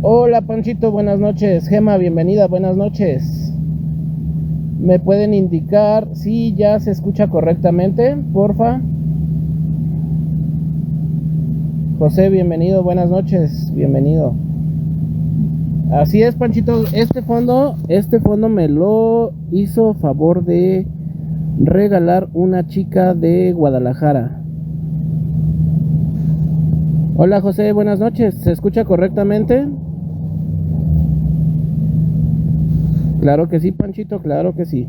Hola Panchito, buenas noches. Gema, bienvenida, buenas noches. ¿Me pueden indicar si ya se escucha correctamente, porfa? José, bienvenido, buenas noches, bienvenido. Así es, Panchito, este fondo me lo hizo favor de regalar una chica de Guadalajara. Hola José, buenas noches, ¿se escucha correctamente? Claro que sí, Panchito, claro que sí.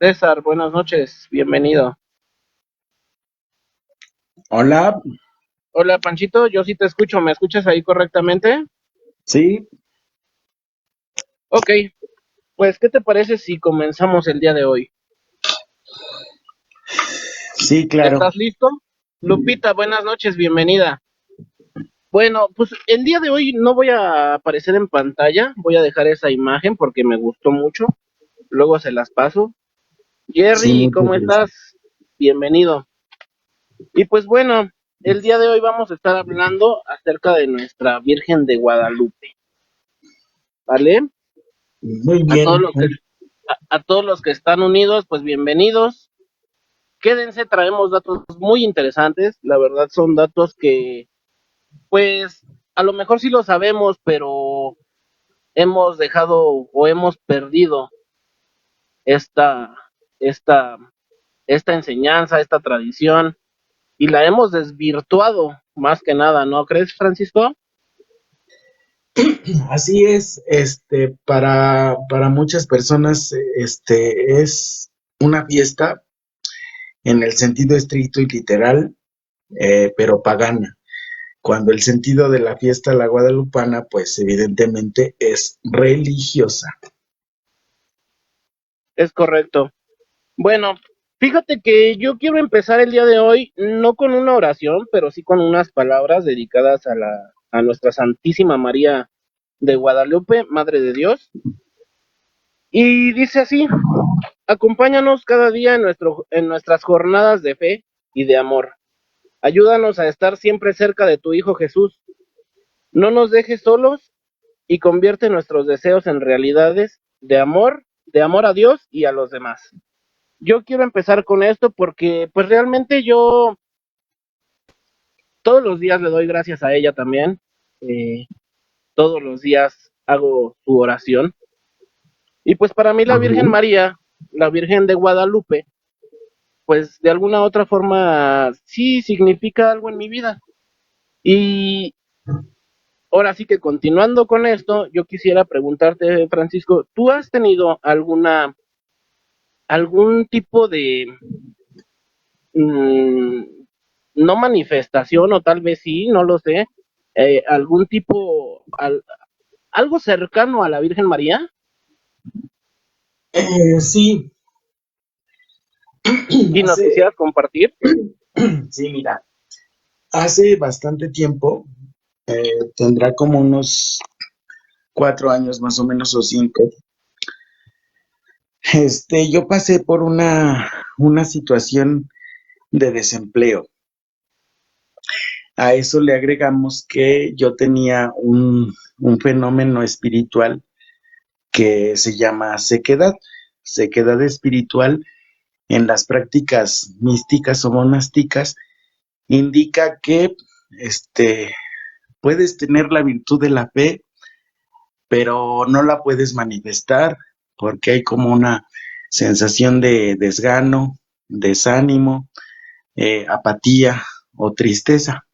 César, buenas noches, bienvenido. Hola, Hola Panchito, yo sí te escucho, ¿me escuchas ahí correctamente? sí, Ok, pues ¿qué te parece si comenzamos el día de hoy? sí, claro. ¿Estás listo? Lupita, buenas noches, bienvenida. Bueno, pues el día de hoy no voy a aparecer en pantalla, voy a dejar esa imagen porque me gustó mucho, luego se las paso. Sí, Jerry, muchas ¿cómo gracias. estás? Bienvenido. Y pues bueno, el día de hoy vamos a estar hablando acerca de nuestra Virgen de Guadalupe, ¿vale? Muy A todos bien. los que a todos los que están unidos, pues bienvenidos. Quédense, traemos datos muy interesantes, la verdad son datos que, pues, a lo mejor sí lo sabemos, pero hemos dejado o hemos perdido esta, esta, esta enseñanza, esta tradición, y la hemos desvirtuado más que nada, ¿no crees, Francisco? Así es, para muchas personas, es una fiesta en el sentido estricto y literal, pero pagana. Cuando el sentido de la fiesta la guadalupana, pues evidentemente es religiosa. Es correcto. Bueno, fíjate que yo quiero empezar el día de hoy no con una oración, pero sí con unas palabras dedicadas a nuestra Santísima María de Guadalupe, Madre de Dios. Y dice así: acompáñanos cada día en nuestras jornadas de fe y de amor. Ayúdanos a estar siempre cerca de tu Hijo Jesús. No nos dejes solos y convierte nuestros deseos en realidades de amor a Dios y a los demás. Yo quiero empezar con esto porque pues realmente yo todos los días le doy gracias a ella también. Eh, todos los días hago su oración. Y pues para mí la Virgen Ujú. María, la Virgen de Guadalupe, pues de alguna otra forma sí significa algo en mi vida. Y ahora sí que continuando con esto, yo quisiera preguntarte, Francisco, ¿tú has tenido algún tipo de, mmm, no manifestación o tal vez sí, no lo sé, algún tipo, algo cercano a la Virgen María? Sí, ¿Y nos hace, quisieras compartir? sí, mira, hace bastante tiempo, tendrá como unos 4 años más o menos o 5. Yo pasé por una situación de desempleo. A eso le agregamos que yo tenía un fenómeno espiritual que se llama sequedad. Sequedad espiritual en las prácticas místicas o monásticas indica que este, puedes tener la virtud de la fe, pero no la puedes manifestar porque hay como una sensación de desgano, desánimo, apatía o tristeza.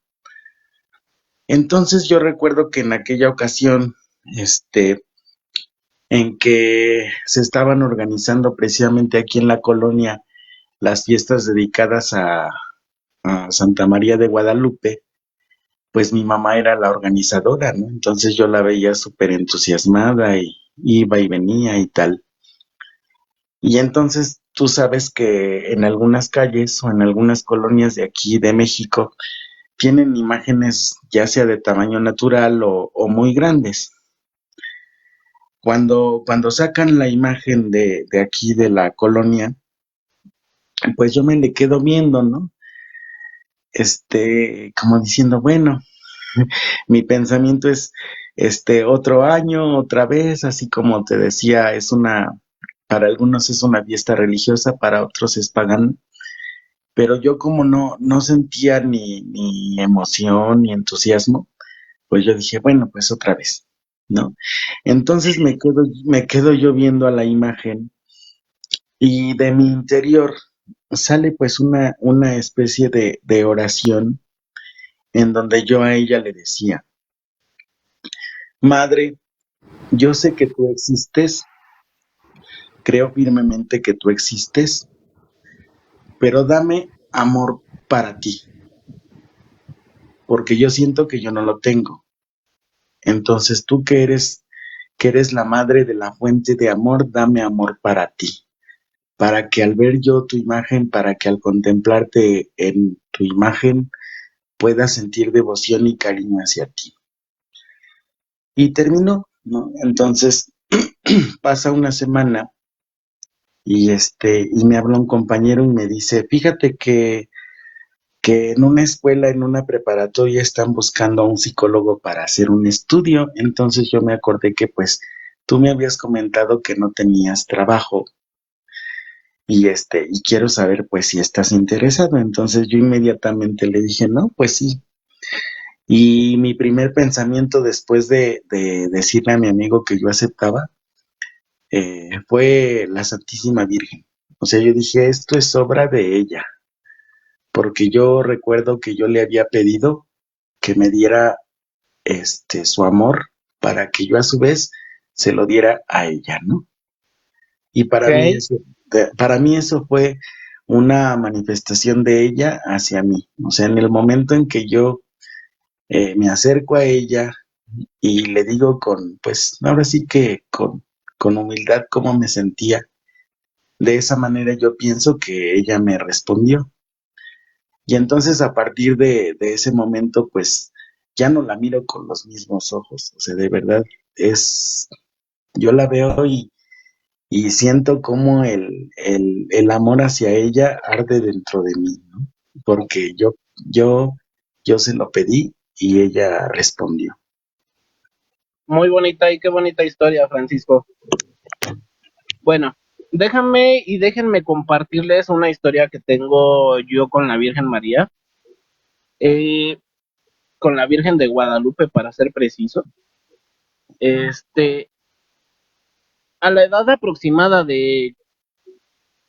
Entonces yo recuerdo que en aquella ocasión, en que se estaban organizando precisamente aquí en la colonia las fiestas dedicadas a Santa María de Guadalupe, pues mi mamá era la organizadora, ¿no? Entonces yo la veía súper entusiasmada y iba y venía y tal. Y entonces tú sabes que en algunas calles o en algunas colonias de aquí de México tienen imágenes ya sea de tamaño natural o muy grandes. cuando sacan la imagen de aquí de la colonia, pues yo me le quedo viendo, ¿no? Como diciendo, bueno, mi pensamiento es, otro año, otra vez, así como te decía, para algunos es una fiesta religiosa, para otros es pagana, pero yo como no sentía ni emoción ni entusiasmo, pues yo dije, bueno, pues otra vez, ¿no? Entonces me quedo yo viendo a la imagen y de mi interior sale pues una especie de oración en donde yo a ella le decía, Madre, yo sé que tú existes, creo firmemente que tú existes, pero dame amor para ti, porque yo siento que yo no lo tengo. Entonces tú que eres la madre de la fuente de amor, dame amor para ti, para que al ver yo tu imagen, para que al contemplarte en tu imagen, pueda sentir devoción y cariño hacia ti. Y terminó, ¿no? Entonces pasa una semana y me habla un compañero y me dice, fíjate que en una escuela, en una preparatoria, están buscando a un psicólogo para hacer un estudio. Entonces yo me acordé que pues tú me habías comentado que no tenías trabajo y quiero saber pues si estás interesado. Entonces yo inmediatamente le dije, no, pues sí. Y mi primer pensamiento después de decirle a mi amigo que yo aceptaba fue la Santísima Virgen. O sea, yo dije, esto es obra de ella, porque yo recuerdo que yo le había pedido que me diera su amor para que yo a su vez se lo diera a ella, ¿no? Y Ok, para mí eso fue una manifestación de ella hacia mí. O sea, en el momento en que yo me acerco a ella y le digo pues ahora sí que con humildad cómo me sentía, de esa manera yo pienso que ella me respondió. Y entonces a partir de ese momento, pues ya no la miro con los mismos ojos. O sea, de verdad yo la veo y siento como el amor hacia ella arde dentro de mí, ¿no? Porque yo, yo se lo pedí y ella respondió. muy bonita y qué bonita historia, Francisco. Bueno, déjenme compartirles una historia que tengo yo con la Virgen María, eh, con la Virgen de Guadalupe, para ser preciso. Este, a la edad aproximada de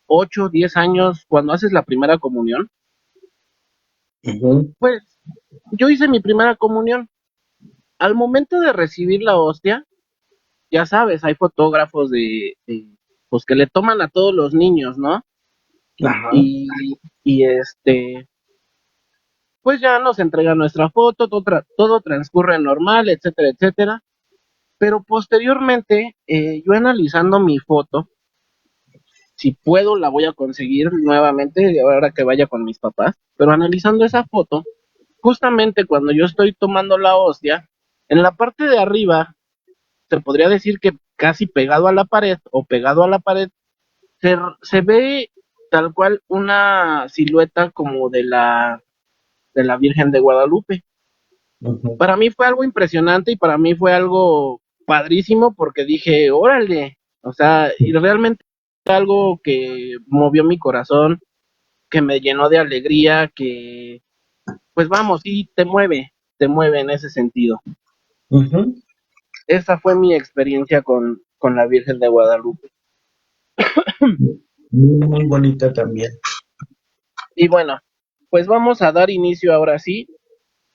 8 o 10 años, cuando haces la primera comunión, Ujú, pues yo hice mi primera comunión. Al momento de recibir la hostia, ya sabes, hay fotógrafos pues que le toman a todos los niños, ¿no? ajá, Y, y pues ya nos entregan nuestra foto, todo transcurre normal, etcétera, etcétera. Pero posteriormente, yo analizando mi foto, si puedo la voy a conseguir nuevamente ahora que vaya con mis papás, pero analizando esa foto, justamente cuando yo estoy tomando la hostia, en la parte de arriba, se podría decir que casi pegado a la pared o pegado a la pared, se ve tal cual una silueta como de la Virgen de Guadalupe. ujú, Para mí fue algo impresionante y para mí fue algo padrísimo porque dije, órale, o sea, y realmente fue algo que movió mi corazón, que me llenó de alegría, que, pues vamos, sí, te mueve en ese sentido. ujú. Esa fue mi experiencia con la Virgen de Guadalupe. Muy bonita también. Y bueno, pues vamos a dar inicio ahora sí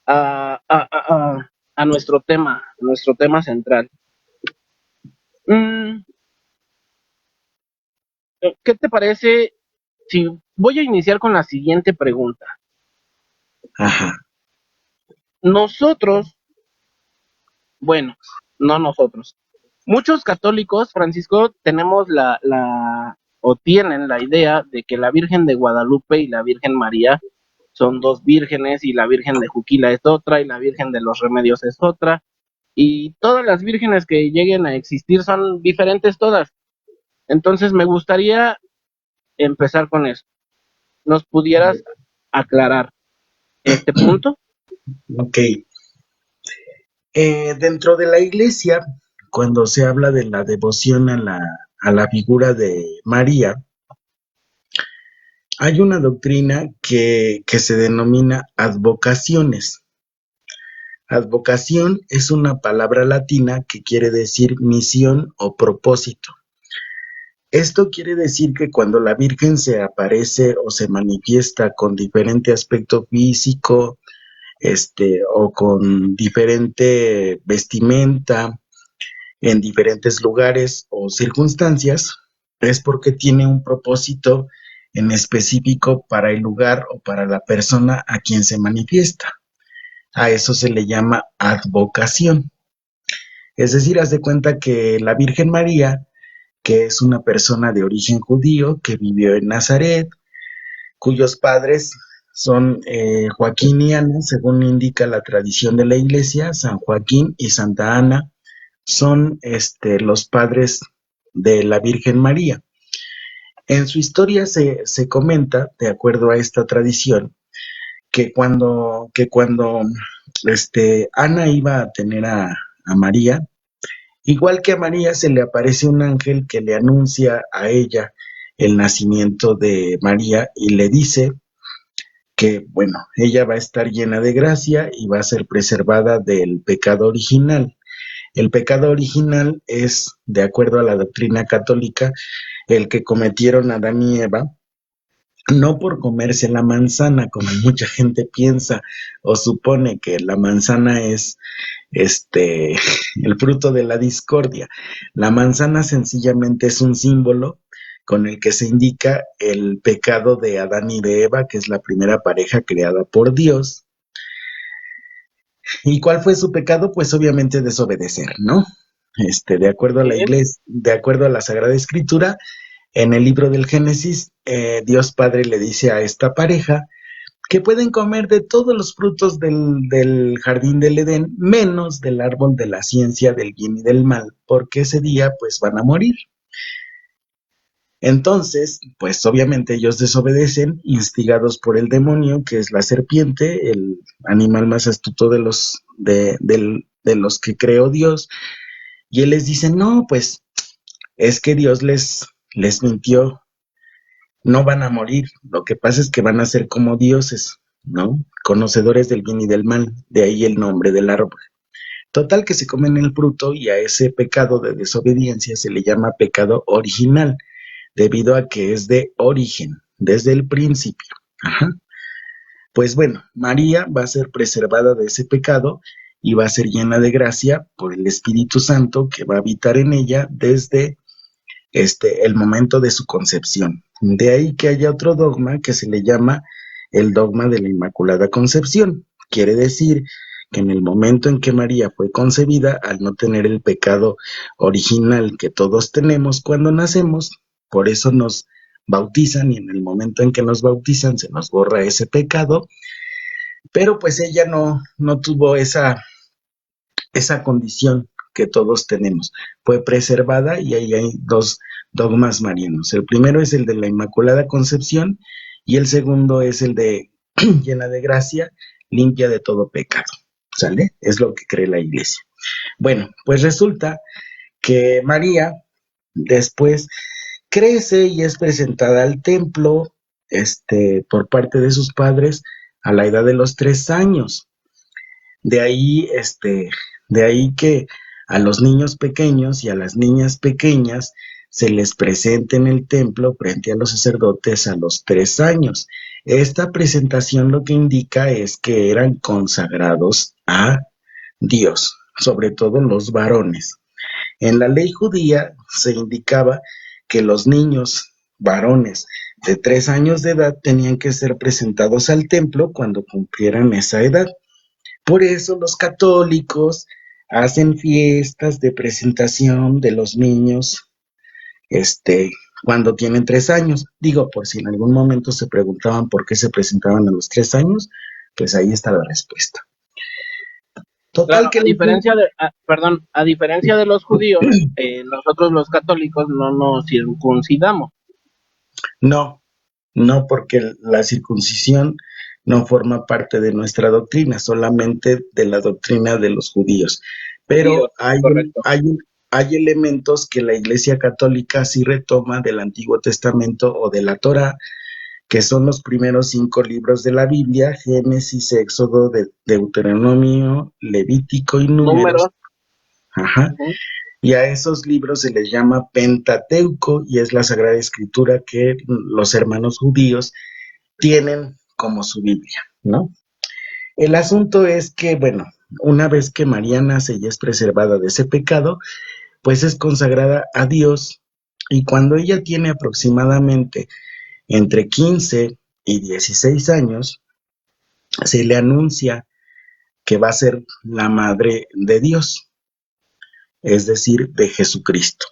a nuestro tema central. Mm, ¿Qué te parece si voy a iniciar con la siguiente pregunta? Ajá. Nosotros, bueno, no nosotros, muchos católicos, Francisco, tenemos o tienen la idea de que la Virgen de Guadalupe y la Virgen María son dos vírgenes y la Virgen de Juquila es otra y la Virgen de los Remedios es otra. y todas las vírgenes que lleguen a existir son diferentes todas. Entonces me gustaría empezar con eso. ¿Nos pudieras aclarar este punto? Ok. Dentro de la iglesia, cuando se habla de la devoción a la figura de María, hay una doctrina que se denomina advocaciones. Advocación es una palabra latina que quiere decir misión o propósito. Esto quiere decir que cuando la Virgen se aparece o se manifiesta con diferente aspecto físico, o con diferente vestimenta, en diferentes lugares o circunstancias, es porque tiene un propósito en específico para el lugar o para la persona a quien se manifiesta. A eso se le llama advocación. Es decir, haz de cuenta que la Virgen María, que es una persona de origen judío que vivió en Nazaret, cuyos padres son Joaquín y Ana, según indica la tradición de la iglesia. San Joaquín y Santa Ana son los padres de la Virgen María. En su historia se comenta, de acuerdo a esta tradición, que cuando Ana iba a tener a María, igual que a María se le aparece un ángel que le anuncia a ella el nacimiento de María y le dice que, bueno, ella va a estar llena de gracia y va a ser preservada del pecado original. El pecado original es, de acuerdo a la doctrina católica, el que cometieron Adán y Eva, no por comerse la manzana, como mucha gente piensa o supone que la manzana es el fruto de la discordia. La manzana sencillamente es un símbolo con el que se indica el pecado de Adán y de Eva, que es la primera pareja creada por Dios. ¿Y cuál fue su pecado? Pues obviamente desobedecer, ¿no? De acuerdo a la Bien. iglesia, de acuerdo a la Sagrada Escritura, en el libro del Génesis, Dios Padre le dice a esta pareja que pueden comer de todos los frutos del jardín del Edén, menos del árbol de la ciencia del bien y del mal, porque ese día pues van a morir. Entonces, pues obviamente ellos desobedecen, instigados por el demonio, que es la serpiente, el animal más astuto de los que creó Dios, y él les dice, no, pues es que Dios les mintió, no van a morir, lo que pasa es que van a ser como dioses, ¿no? Conocedores del bien y del mal, de ahí el nombre del árbol. Total que se comen el fruto y a ese pecado de desobediencia se le llama pecado original, debido a que es de origen, desde el principio. Ajá. Pues bueno, María va a ser preservada de ese pecado y va a ser llena de gracia por el Espíritu Santo que va a habitar en ella desde el momento de su concepción. De ahí que haya otro dogma que se le llama el dogma de la Inmaculada Concepción. Quiere decir que en el momento en que María fue concebida, al no tener el pecado original que todos tenemos cuando nacemos, por eso nos bautizan y en el momento en que nos bautizan se nos borra ese pecado, pero pues ella no tuvo esa condición que todos tenemos. Fue preservada y ahí hay dos dogmas marianos. El primero es el de la Inmaculada Concepción y el segundo es el de llena de gracia, limpia de todo pecado. ¿Sale? Es lo que cree la iglesia. Bueno, pues resulta que María después crece y es presentada al templo por parte de sus padres a la edad de los 3 años. De ahí, de ahí que a los niños pequeños y a las niñas pequeñas se les presente en el templo frente a los sacerdotes a los 3 años. Esta presentación lo que indica es que eran consagrados a Dios, sobre todo los varones. En la ley judía se indicaba que los niños varones de 3 años de edad tenían que ser presentados al templo cuando cumplieran esa edad. Por eso los católicos hacen fiestas de presentación de los niños, este, cuando tienen 3 años. Digo, por si en algún momento se preguntaban por qué se presentaban a los 3 años, pues ahí está la respuesta. Total Claro, que a diferencia perdón, a diferencia de los judíos, nosotros los católicos no nos circuncidamos. no, no, porque la circuncisión no forma parte de nuestra doctrina, solamente de la doctrina de los judíos. Judíos, Pero hay, correcto. hay elementos que la Iglesia Católica sí retoma del Antiguo Testamento o de la Torá, que son los primeros 5 libros de la Biblia: Génesis, Éxodo, Deuteronomio, Levítico y Números. Números. Ajá. Ujú. Y a esos libros se les llama Pentateuco, y es la Sagrada Escritura que los hermanos judíos tienen como su Biblia, ¿no? El asunto es que, bueno, una vez que María nace y es preservada de ese pecado, pues es consagrada a Dios, y cuando ella tiene aproximadamente entre 15 y 16 años, se le anuncia que va a ser la madre de Dios, es decir, de Jesucristo.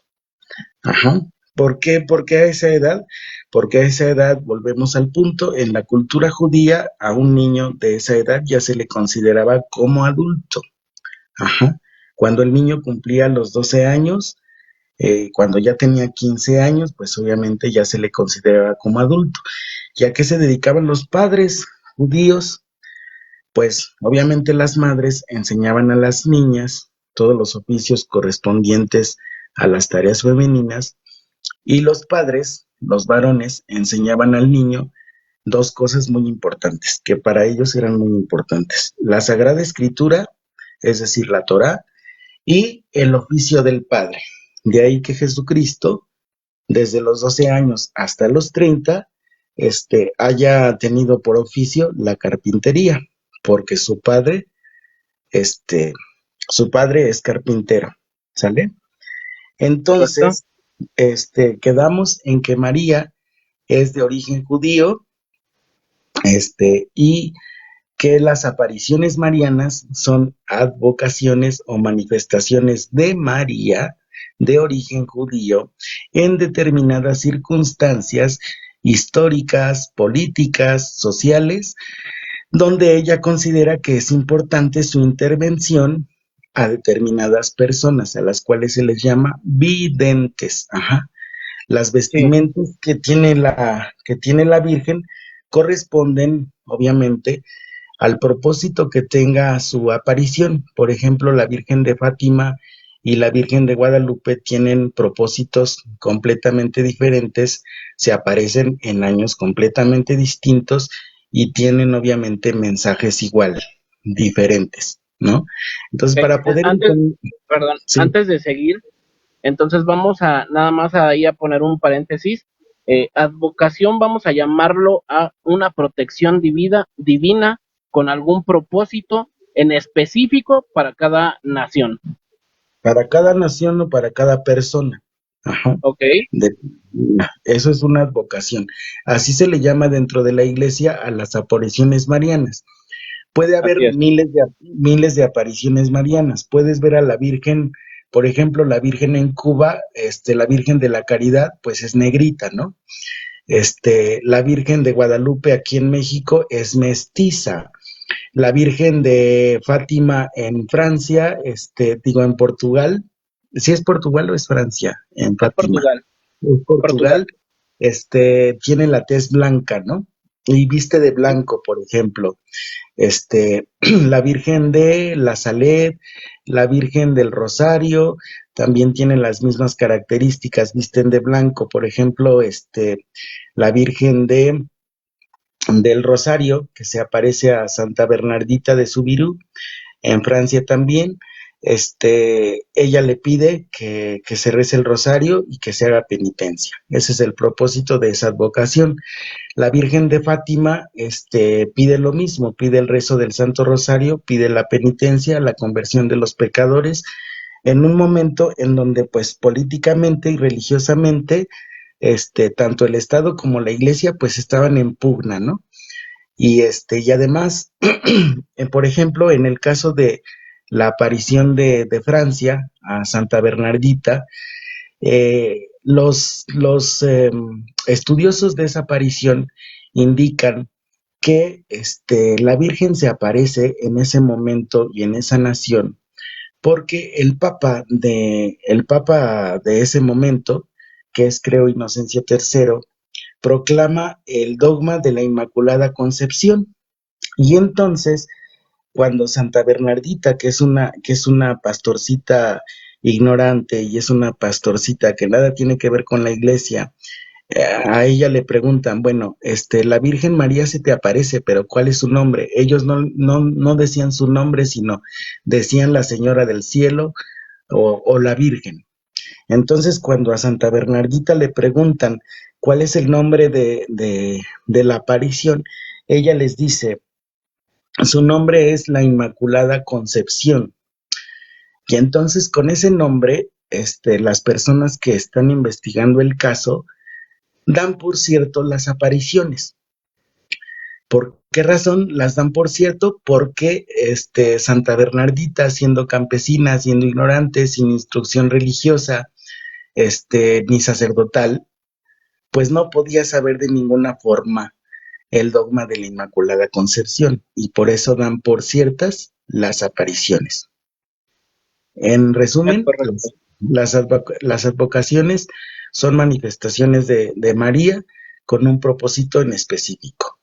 Ajá. ¿Por qué? Porque a esa edad, porque a esa edad, volvemos al punto, en la cultura judía, a un niño de esa edad ya se le consideraba como adulto. Ajá. Cuando el niño cumplía los 12 años, cuando ya tenía 15 años, pues obviamente ya se le consideraba como adulto. ¿Ya que se dedicaban los padres judíos? Pues obviamente las madres enseñaban a las niñas todos los oficios correspondientes a las tareas femeninas, y los padres, los varones, enseñaban al niño dos cosas muy importantes, que para ellos eran muy importantes: la Sagrada Escritura, es decir, la Torá, y el oficio del Padre. De ahí que Jesucristo, desde los 12 años hasta los 30, haya tenido por oficio la carpintería, porque este, su padre es carpintero, ¿sale? Correcto. Entonces, quedamos en que María es de origen judío, y que las apariciones marianas son advocaciones o manifestaciones de María de origen judío en determinadas circunstancias históricas, políticas, sociales, donde ella considera que es importante su intervención a determinadas personas, a las cuales se les llama videntes. Ajá. Las Sí. vestimentas que tiene la Virgen corresponden, obviamente, al propósito que tenga su aparición. Por ejemplo, la Virgen de Fátima y la Virgen de Guadalupe tienen propósitos completamente diferentes, se aparecen en años completamente distintos y tienen obviamente mensajes igual, diferentes, ¿no? Entonces, Ok. para poder Antes, entender, perdón, sí, antes de seguir, entonces vamos a nada más ahí a poner un paréntesis. Advocación vamos a llamarlo a una protección divina con algún propósito en específico para cada nación. para cada nación o para cada persona. Ajá. Ok, De- Eso es una advocación. Así se le llama dentro de la iglesia a las apariciones marianas. Puede haber así es. miles de apariciones marianas. Puedes ver a la Virgen, por ejemplo, la Virgen en Cuba, la Virgen de la Caridad, pues es negrita, ¿no? La Virgen de Guadalupe aquí en México es mestiza. La Virgen de Fátima en Francia, digo, en Portugal, ¿si es Portugal o es Francia? En Es Fátima. Portugal, En Portugal. Portugal, tiene la tez blanca, ¿no? Y viste de blanco, por ejemplo. La Virgen de la Saled, la Virgen del Rosario, también tienen las mismas características, visten de blanco. Por ejemplo, la Virgen del Rosario, que se aparece a Santa Bernardita de Subirú, en Francia también. Ella le pide que se rece el rosario y que se haga penitencia. Ese es el propósito de esa advocación. La Virgen de Fátima, pide lo mismo, pide el rezo del Santo Rosario, pide la penitencia, la conversión de los pecadores, en un momento en donde, pues, políticamente y religiosamente, tanto el Estado como la Iglesia, pues, estaban en pugna, ¿no? Y además, por ejemplo, en el caso de la aparición de Francia a Santa Bernardita, los estudiosos de esa aparición indican que la Virgen se aparece en ese momento y en esa nación porque el papa de ese momento, que es creo Inocencio III, proclama el dogma de la Inmaculada Concepción. Y entonces, cuando Santa Bernardita, que es una pastorcita ignorante y es una pastorcita que nada tiene que ver con la iglesia, a ella le preguntan, bueno, la Virgen María se te aparece, pero ¿cuál es su nombre? Ellos no decían su nombre, sino decían la Señora del Cielo o la Virgen. Entonces, cuando a Santa Bernardita le preguntan cuál es el nombre de la aparición, ella les dice, su nombre es la Inmaculada Concepción. Y entonces, con ese nombre, las personas que están investigando el caso dan por cierto las apariciones. ¿Por qué razón las dan por cierto? Porque Santa Bernardita, siendo campesina, siendo ignorante, sin instrucción religiosa, ni sacerdotal, pues no podía saber de ninguna forma el dogma de la Inmaculada Concepción y por eso dan por ciertas las apariciones. En Es resumen, correcto. las advocaciones son manifestaciones de María con un propósito en específico.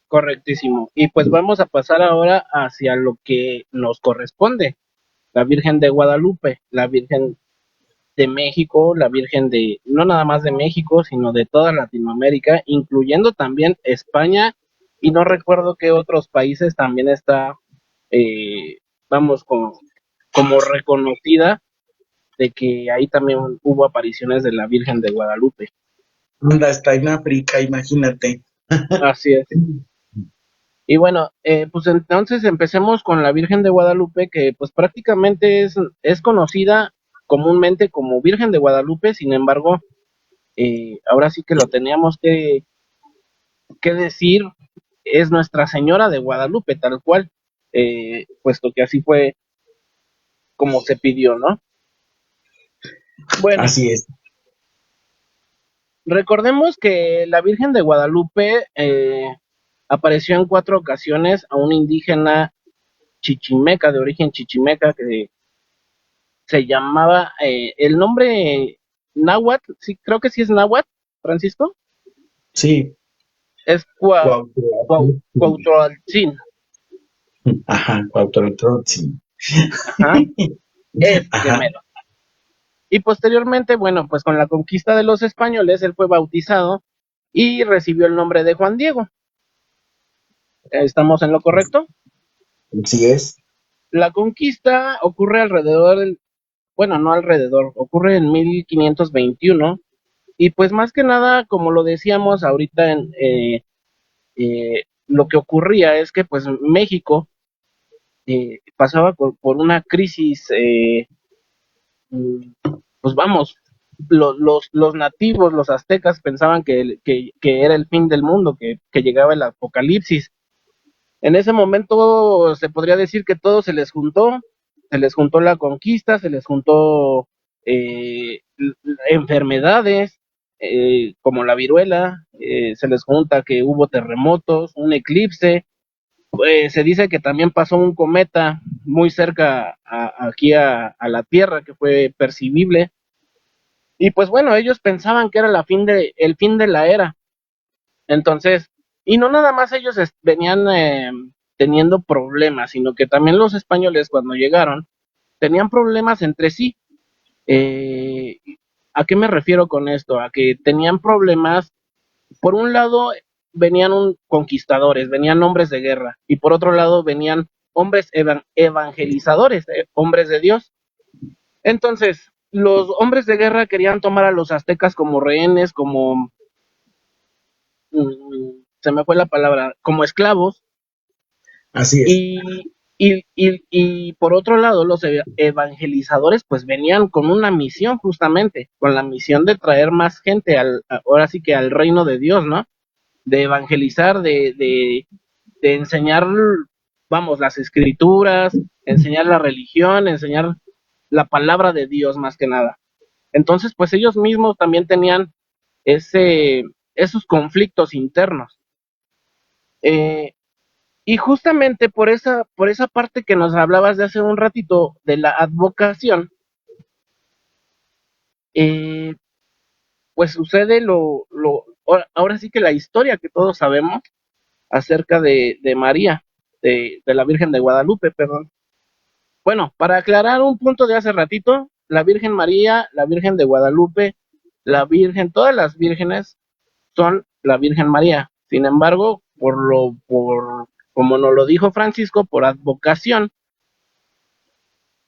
Correctísimo. Y pues vamos a pasar ahora hacia lo que nos corresponde. La Virgen de Guadalupe, la Virgen de México, la Virgen de, no nada más de México, sino de toda Latinoamérica, incluyendo también España, y no recuerdo qué otros países también está, eh, vamos, como reconocida de que ahí también hubo apariciones de la Virgen de Guadalupe. Anda, está en África, imagínate. Así es. Y bueno, pues entonces empecemos con la Virgen de Guadalupe, que pues prácticamente es conocida comúnmente como Virgen de Guadalupe. Sin embargo, ahora sí que lo teníamos que decir, es Nuestra Señora de Guadalupe, tal cual, puesto que así fue como se pidió, ¿no? Bueno, Así es. recordemos que la Virgen de Guadalupe apareció en 4 ocasiones a un indígena chichimeca, de origen chichimeca, que se llamaba, el nombre náhuatl, sí, creo que sí es náhuatl, Francisco, Sí, es Cuauhtémoc. Cuauhtémoc, Ajá, Cuauhtémoc, sí. ajá, ese Ajá, mero. Y posteriormente, bueno, pues con la conquista de los españoles, él fue bautizado y recibió el nombre de Juan Diego. ¿Estamos en lo correcto? así es. La conquista ocurre alrededor bueno, no alrededor, ocurre en 1521 y pues más que nada, como lo decíamos ahorita, lo que ocurría es que pues México pasaba por una crisis, pues vamos, los nativos, los aztecas pensaban que era el fin del mundo, que llegaba el apocalipsis. En ese momento se podría decir que todo se les juntó la conquista, se les juntó eh, enfermedades como la viruela, se les junta que hubo terremotos, un eclipse, se dice que también pasó un cometa muy cerca aquí a la Tierra que fue percibible, y pues bueno, ellos pensaban que era el fin de la era. Entonces, y no nada más ellos venían teniendo problemas, sino que también los españoles cuando llegaron tenían problemas entre sí. Eh, ¿A qué me refiero con esto? A que tenían problemas, por un lado venían conquistadores, venían hombres de guerra, y por otro lado venían hombres evangelizadores, hombres de Dios. Entonces, los hombres de guerra querían tomar a los aztecas como rehenes, como, se me fue la palabra, como esclavos. Así es. Y por otro lado, los evangelizadores pues venían con una misión justamente, con la misión de traer más gente ahora sí que al reino de Dios, ¿no? De evangelizar, de enseñar, vamos, las escrituras, enseñar la religión, enseñar la palabra de Dios más que nada. Entonces, pues ellos mismos también tenían ese, esos conflictos internos. Eh, y justamente por esa parte que nos hablabas de hace un ratito de la advocación, eh, pues sucede ahora sí que la historia que todos sabemos acerca de María, de la Virgen de Guadalupe, perdón. Bueno, para aclarar un punto de hace ratito, la Virgen María, la Virgen de Guadalupe, la Virgen, todas las vírgenes son la Virgen María. Sin embargo, como nos lo dijo Francisco, por advocación,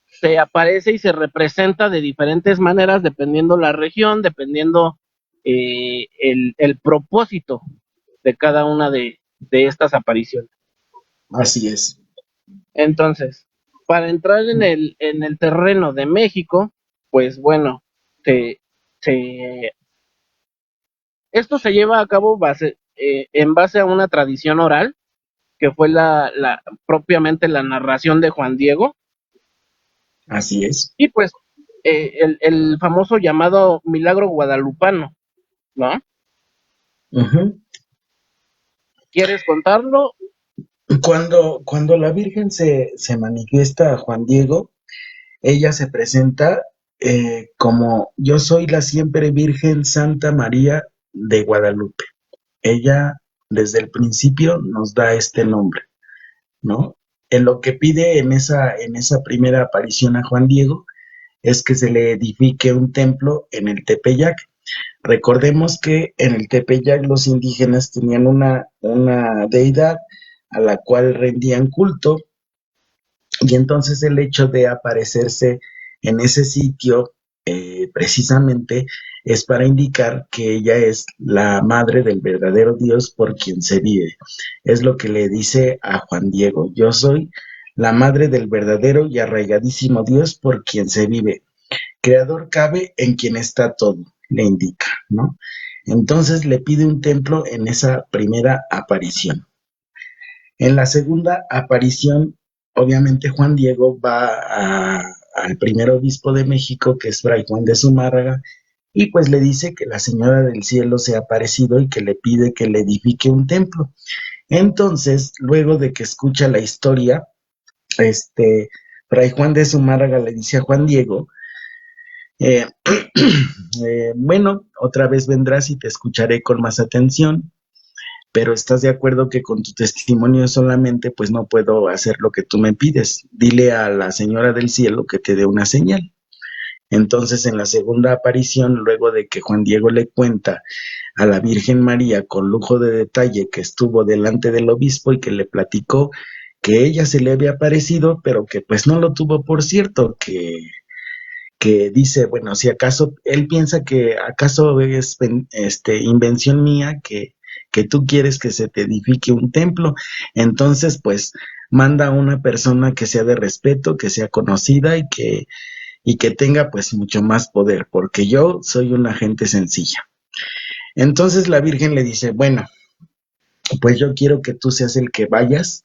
se aparece y se representa de diferentes maneras dependiendo la región, dependiendo el propósito de cada una de estas apariciones. Así es. Entonces, para entrar en el terreno de México, pues bueno, se, se, esto se lleva a cabo en base a una tradición oral, que fue propiamente la narración de Juan Diego, Así es. y pues el famoso llamado milagro guadalupano, ¿no? Ujú. ¿Quieres contarlo? Cuando la Virgen se manifiesta a Juan Diego, ella se presenta como yo soy la siempre Virgen Santa María de Guadalupe. Ella desde el principio nos da este nombre, ¿no? En lo que pide en esa primera aparición a Juan Diego es que se le edifique un templo en el Tepeyac. Recordemos que en el Tepeyac los indígenas tenían una deidad a la cual rendían culto, y entonces el hecho de aparecerse en ese sitio precisamente es para indicar que ella es la madre del verdadero Dios por quien se vive. Es lo que le dice a Juan Diego: yo soy la madre del verdadero y arraigadísimo Dios por quien se vive. Creador cabe en quien está todo, le indica, ¿no? Entonces le pide un templo en esa primera aparición. En la segunda aparición, obviamente Juan Diego al primer obispo de México, que es Fray Juan de Zumárraga, y pues le dice que la Señora del Cielo se ha aparecido y que le pide que le edifique un templo. Entonces, luego de que escucha la historia, Fray Juan de Zumárraga le dice a Juan Diego, eh, bueno, otra vez vendrás y te escucharé con más atención, pero estás de acuerdo que con tu testimonio solamente pues no puedo hacer lo que tú me pides. Dile a la Señora del Cielo que te dé una señal. Entonces, en la segunda aparición, luego de que Juan Diego le cuenta a la Virgen María con lujo de detalle que estuvo delante del obispo y que le platicó que ella se le había aparecido, pero que pues no lo tuvo por cierto, que dice, bueno, si acaso él piensa que acaso es invención mía, que tú quieres que se te edifique un templo, entonces pues manda a una persona que sea de respeto, que sea conocida y que tenga pues mucho más poder, porque yo soy una gente sencilla. Entonces la Virgen le dice, bueno, pues yo quiero que tú seas el que vayas.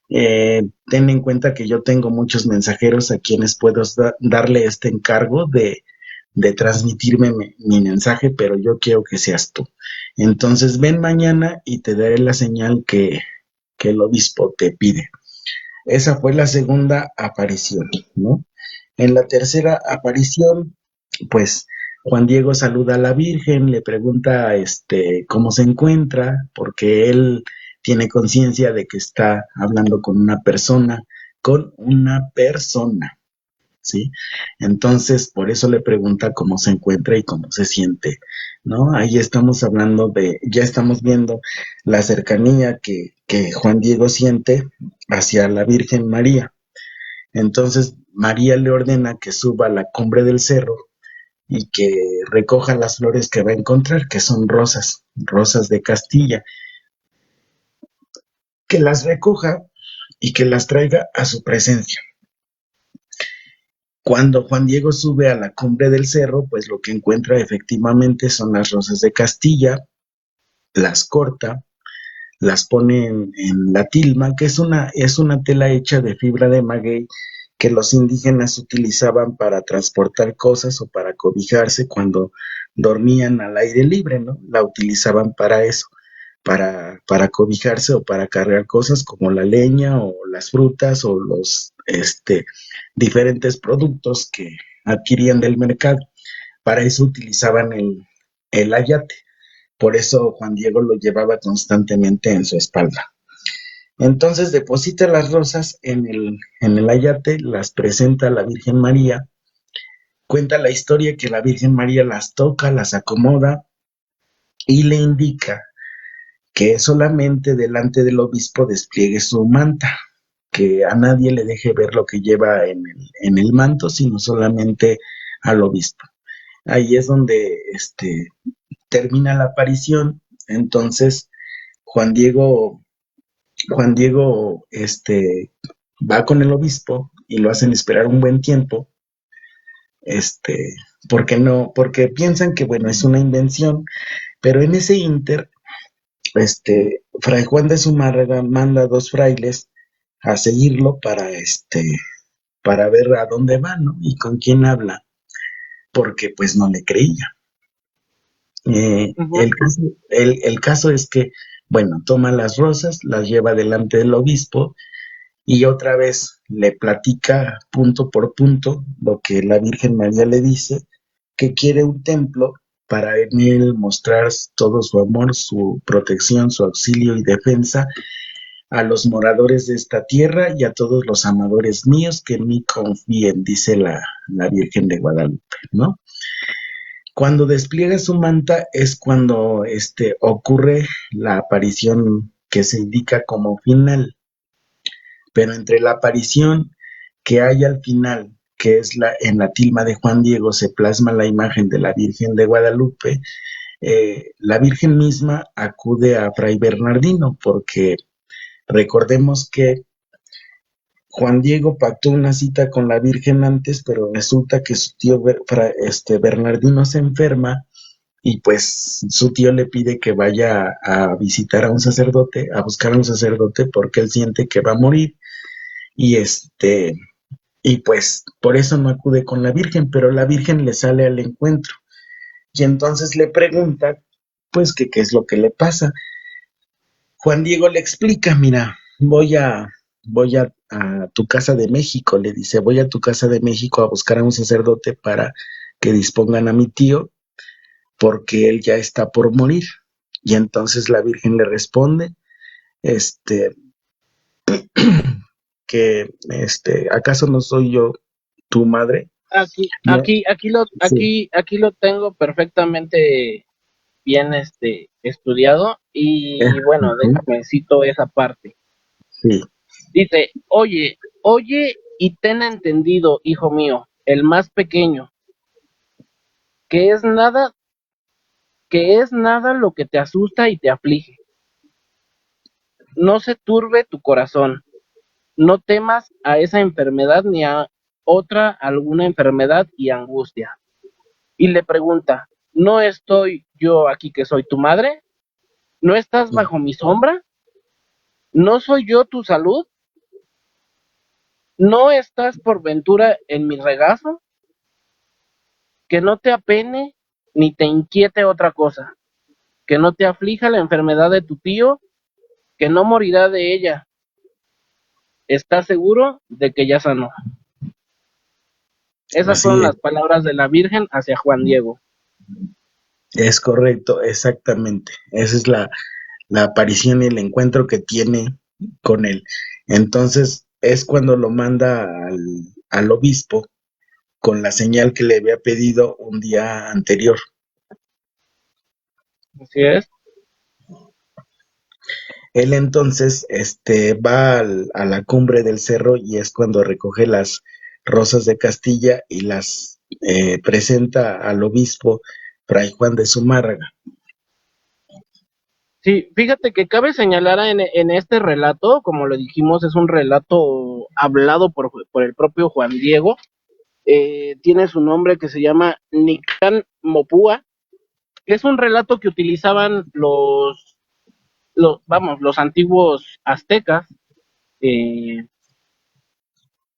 Ten en cuenta que yo tengo muchos mensajeros a quienes puedo darle este encargo de transmitirme mi mensaje, pero yo quiero que seas tú. Entonces ven mañana y te daré la señal que el obispo te pide. Esa fue la segunda aparición, ¿no? En la tercera aparición, pues Juan Diego saluda a la Virgen, le pregunta cómo se encuentra, porque él tiene conciencia de que está hablando con una persona, ¿sí? Entonces, por eso le pregunta cómo se encuentra y cómo se siente, ¿no? Ahí estamos hablando ya estamos viendo la cercanía que Juan Diego siente hacia la Virgen María. Entonces, María le ordena que suba a la cumbre del cerro y que recoja las flores que va a encontrar, que son rosas, rosas de Castilla, que las recoja y que las traiga a su presencia. Cuando Juan Diego sube a la cumbre del cerro, pues lo que encuentra efectivamente son las rosas de Castilla, las corta, las pone en la tilma, que es una tela hecha de fibra de maguey que los indígenas utilizaban para transportar cosas o para cobijarse cuando dormían al aire libre, ¿no? La utilizaban para eso. para cobijarse o para cargar cosas como la leña o las frutas o los diferentes productos que adquirían del mercado. Para eso utilizaban el ayate. Por eso Juan Diego lo llevaba constantemente en su espalda. Entonces deposita las rosas en el ayate, las presenta a la Virgen María, cuenta la historia que la Virgen María las toca, las acomoda y le indica que solamente delante del obispo despliegue su manta, que a nadie le deje ver lo que lleva en el manto, sino solamente al obispo. Ahí es donde termina la aparición. Entonces Juan Diego, Juan Diego va con el obispo y lo hacen esperar un buen tiempo, este, porque no, porque piensan que bueno, es una invención, pero en ese inter, Fray Juan de Zumárraga manda a dos frailes a seguirlo para ver a dónde va, ¿no? Y con quién habla, porque pues no le creía. Ujú. El caso es que, bueno, toma las rosas, las lleva delante del obispo y otra vez le platica punto por punto lo que la Virgen María le dice, que quiere un templo para en él mostrar todo su amor, su protección, su auxilio y defensa a los moradores de esta tierra y a todos los amadores míos que en mí confíen, dice la Virgen de Guadalupe, ¿no? Cuando despliega su manta es cuando ocurre la aparición que se indica como final, pero entre la aparición que hay al final, que es en la tilma de Juan Diego, se plasma la imagen de la Virgen de Guadalupe. La Virgen misma acude a Fray Bernardino, porque recordemos que Juan Diego pactó una cita con la Virgen antes, pero resulta que su tío Bernardino se enferma y pues su tío le pide que vaya a visitar a un sacerdote, a buscar a un sacerdote porque él siente que va a morir y y pues por eso no acude con la Virgen, pero la Virgen le sale al encuentro y entonces le pregunta pues que qué es lo que le pasa. Juan Diego le explica, mira, a tu casa de México, le dice, voy a tu casa de México a buscar a un sacerdote para que dispongan a mi tío porque él ya está por morir. Y entonces la Virgen le responde, este, ¿acaso no soy yo tu madre? No, sí, Aquí lo tengo perfectamente bien estudiado y bueno, ujú, déjame cito esa parte. sí, Dice, oye y ten entendido, hijo mío, el más pequeño, que es nada, que es nada lo que te asusta y te aflige. No se turbe tu corazón, no temas a esa enfermedad ni a otra alguna enfermedad y angustia. Y le pregunta, ¿no estoy yo aquí que soy tu madre? ¿No estás bajo mi sombra? ¿No soy yo tu salud? ¿No estás por ventura en mi regazo? Que no te apene ni te inquiete otra cosa, que no te aflija la enfermedad de tu tío, que no morirá de ella. ¿Estás seguro de que ya sanó? Esas así fueron es. las palabras de la Virgen hacia Juan Diego. Es correcto, exactamente. Esa es la aparición y el encuentro que tiene con él. Entonces es cuando lo manda al obispo con la señal que le había pedido un día anterior. Así es. Él entonces va a la cumbre del cerro y es cuando recoge las rosas de Castilla y las presenta al obispo Fray Juan de Zumárraga. Sí, fíjate que cabe señalar en este relato, como lo dijimos, es un relato hablado por el propio Juan Diego. Tiene su nombre que se llama Nicán Mopúa. Es un relato que utilizaban los antiguos aztecas, eh,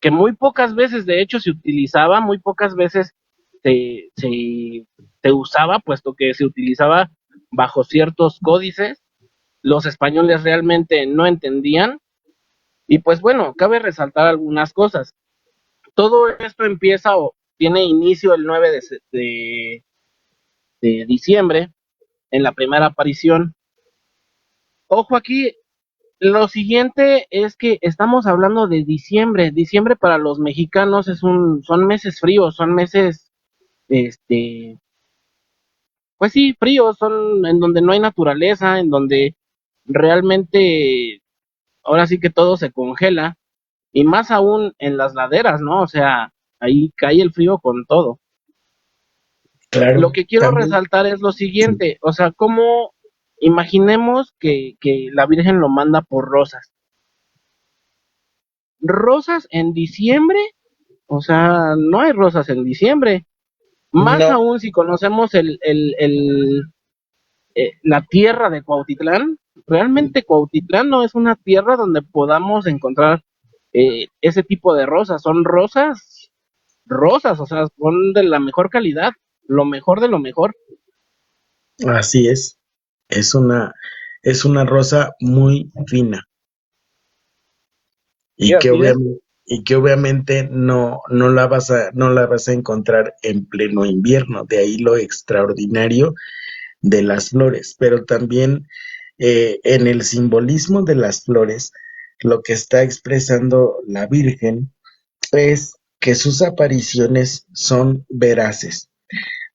que muy pocas veces, de hecho, se utilizaba, muy pocas veces se, se, se usaba, puesto que se utilizaba bajo ciertos códices. los españoles realmente no entendían. Y pues bueno, cabe resaltar algunas cosas. Todo esto empieza o tiene inicio el 9 de diciembre, en la primera aparición. Ojo aquí, lo siguiente es que estamos hablando de diciembre. Diciembre para los mexicanos son meses fríos, son meses, este, pues sí, fríos, son en donde no hay naturaleza, en donde realmente ahora sí que todo se congela, y más aún en las laderas, ¿no? O sea, ahí cae el frío con todo. Lo Claro, que quiero también, resaltar es lo sí, siguiente, o sea, cómo imaginemos que la Virgen lo manda por rosas. Rosas en diciembre, o sea, no hay rosas en diciembre. Más no, aún si conocemos la tierra de Cuautitlán, realmente Cuautitlán no es una tierra donde podamos encontrar ese tipo de rosas. Son rosas, rosas, o sea, son de la mejor calidad, lo mejor de lo mejor. así es una, es una rosa muy fina Sí, y que así es. obviamente, no la vas a encontrar en pleno invierno, de ahí lo extraordinario de las flores, pero también en el simbolismo de las flores, lo que está expresando la Virgen es que sus apariciones son veraces.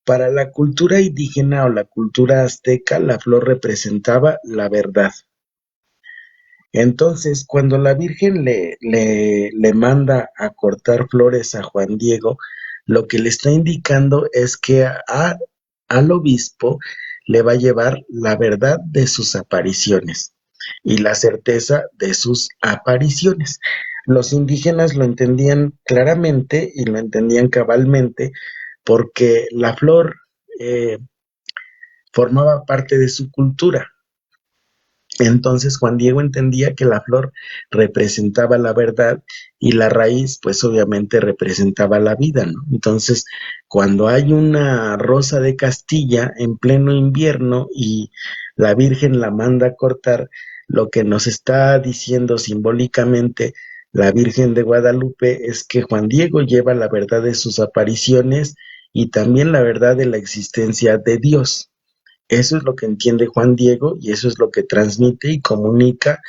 Para la cultura indígena o la cultura azteca, la flor representaba la verdad. Entonces, cuando la Virgen le manda a cortar flores a Juan Diego, lo que le está indicando es que al obispo le va a llevar la verdad de sus apariciones y la certeza de sus apariciones. Los indígenas lo entendían claramente y lo entendían cabalmente porque la flor eh, formaba parte de su cultura. Entonces Juan Diego entendía que la flor representaba la verdad y la raíz, pues obviamente representaba la vida, ¿no? Entonces, cuando hay una rosa de Castilla en pleno invierno y la Virgen la manda a cortar, lo que nos está diciendo simbólicamente la Virgen de Guadalupe es que Juan Diego lleva la verdad de sus apariciones y también la verdad de la existencia de Dios. Eso es lo que entiende Juan Diego y eso es lo que transmite y comunica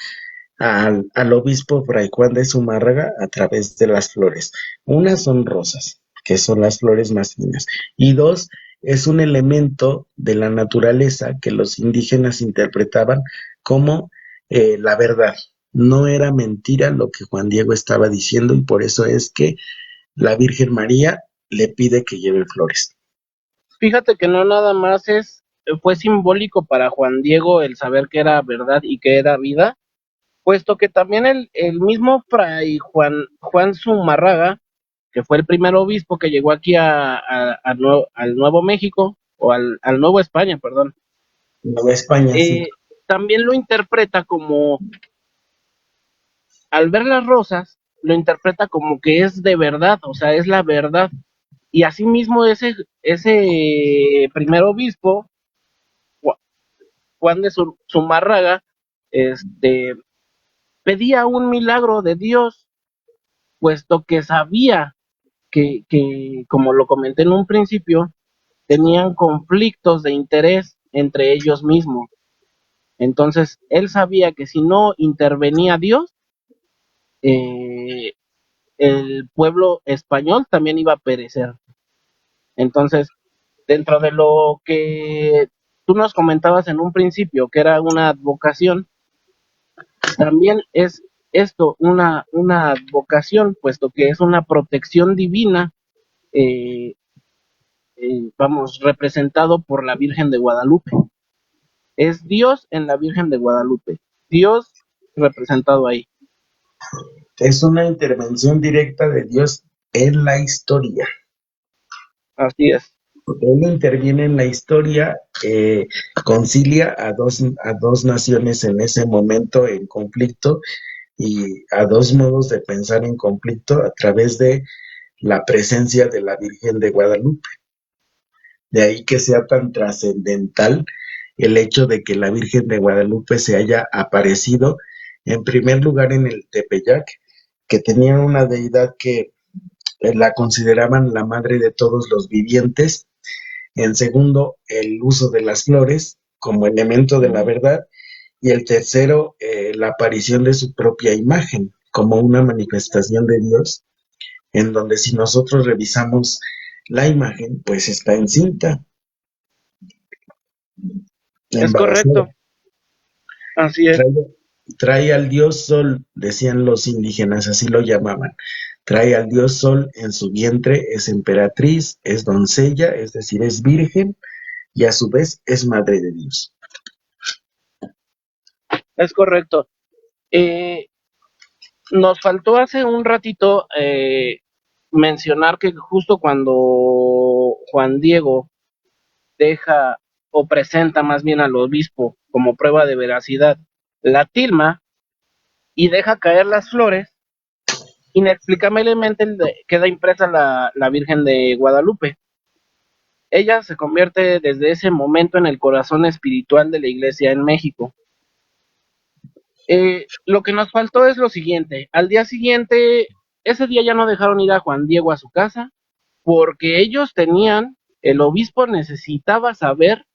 al obispo Fray Juan de Zumárraga a través de las flores. Una son rosas, que son las flores más finas, y dos, es un elemento de la naturaleza que los indígenas interpretaban como la verdad. No era mentira lo que Juan Diego estaba diciendo y por eso es que la Virgen María le pide que lleve flores. Fíjate que no nada más fue simbólico para Juan Diego el saber que era verdad y que era vida, puesto que también el mismo Fray Juan Zumarraga, que fue el primer obispo que llegó aquí al Nuevo México, o al Nuevo España, perdón, Nueva España, sí. eh, también lo interpreta como, al ver las rosas, lo interpreta como que es de verdad, o sea, es la verdad. Y asimismo ese primer obispo, Juan de Zumárraga, este, pedía un milagro de Dios, puesto que sabía como lo comenté en un principio, tenían conflictos de interés entre ellos mismos. Entonces, él sabía que si no intervenía Dios, eh, el pueblo español también iba a perecer. Entonces, dentro de lo que tú nos comentabas en un principio, que era una advocación, también es esto una advocación, puesto que es una protección divina, eh, vamos, representado por la Virgen de Guadalupe. Es Dios en la Virgen de Guadalupe. Dios representado ahí. Es una intervención directa de Dios en la historia. Así es. Él interviene en la historia, concilia a dos naciones en ese momento en conflicto y a dos modos de pensar en conflicto a través de la presencia de la Virgen de Guadalupe. De ahí que sea tan trascendental el hecho de que la Virgen de Guadalupe se haya aparecido en primer lugar en el Tepeyac, que tenían una deidad que la consideraban la madre de todos los vivientes. En segundo, el uso de las flores como elemento de la verdad. Y el tercero, la aparición de su propia imagen como una manifestación de Dios, en donde si nosotros revisamos la imagen, pues está encinta, Es embarazada. correcto, así es. Trae, trae al dios Sol, decían los indígenas, así lo llamaban. Trae al dios Sol en su vientre, es emperatriz, es doncella, es decir, es virgen y a su vez es madre de Dios. Es correcto. Eh, Nos faltó hace un ratito mencionar que justo cuando Juan Diego deja o presenta más bien al obispo como prueba de veracidad la tilma y deja caer las flores, inexplicablemente queda impresa la Virgen de Guadalupe. Ella se convierte desde ese momento en el corazón espiritual de la iglesia en México. Lo que nos faltó es lo siguiente: al día siguiente, ese día ya no dejaron ir a Juan Diego a su casa, porque ellos tenían, el obispo necesitaba saber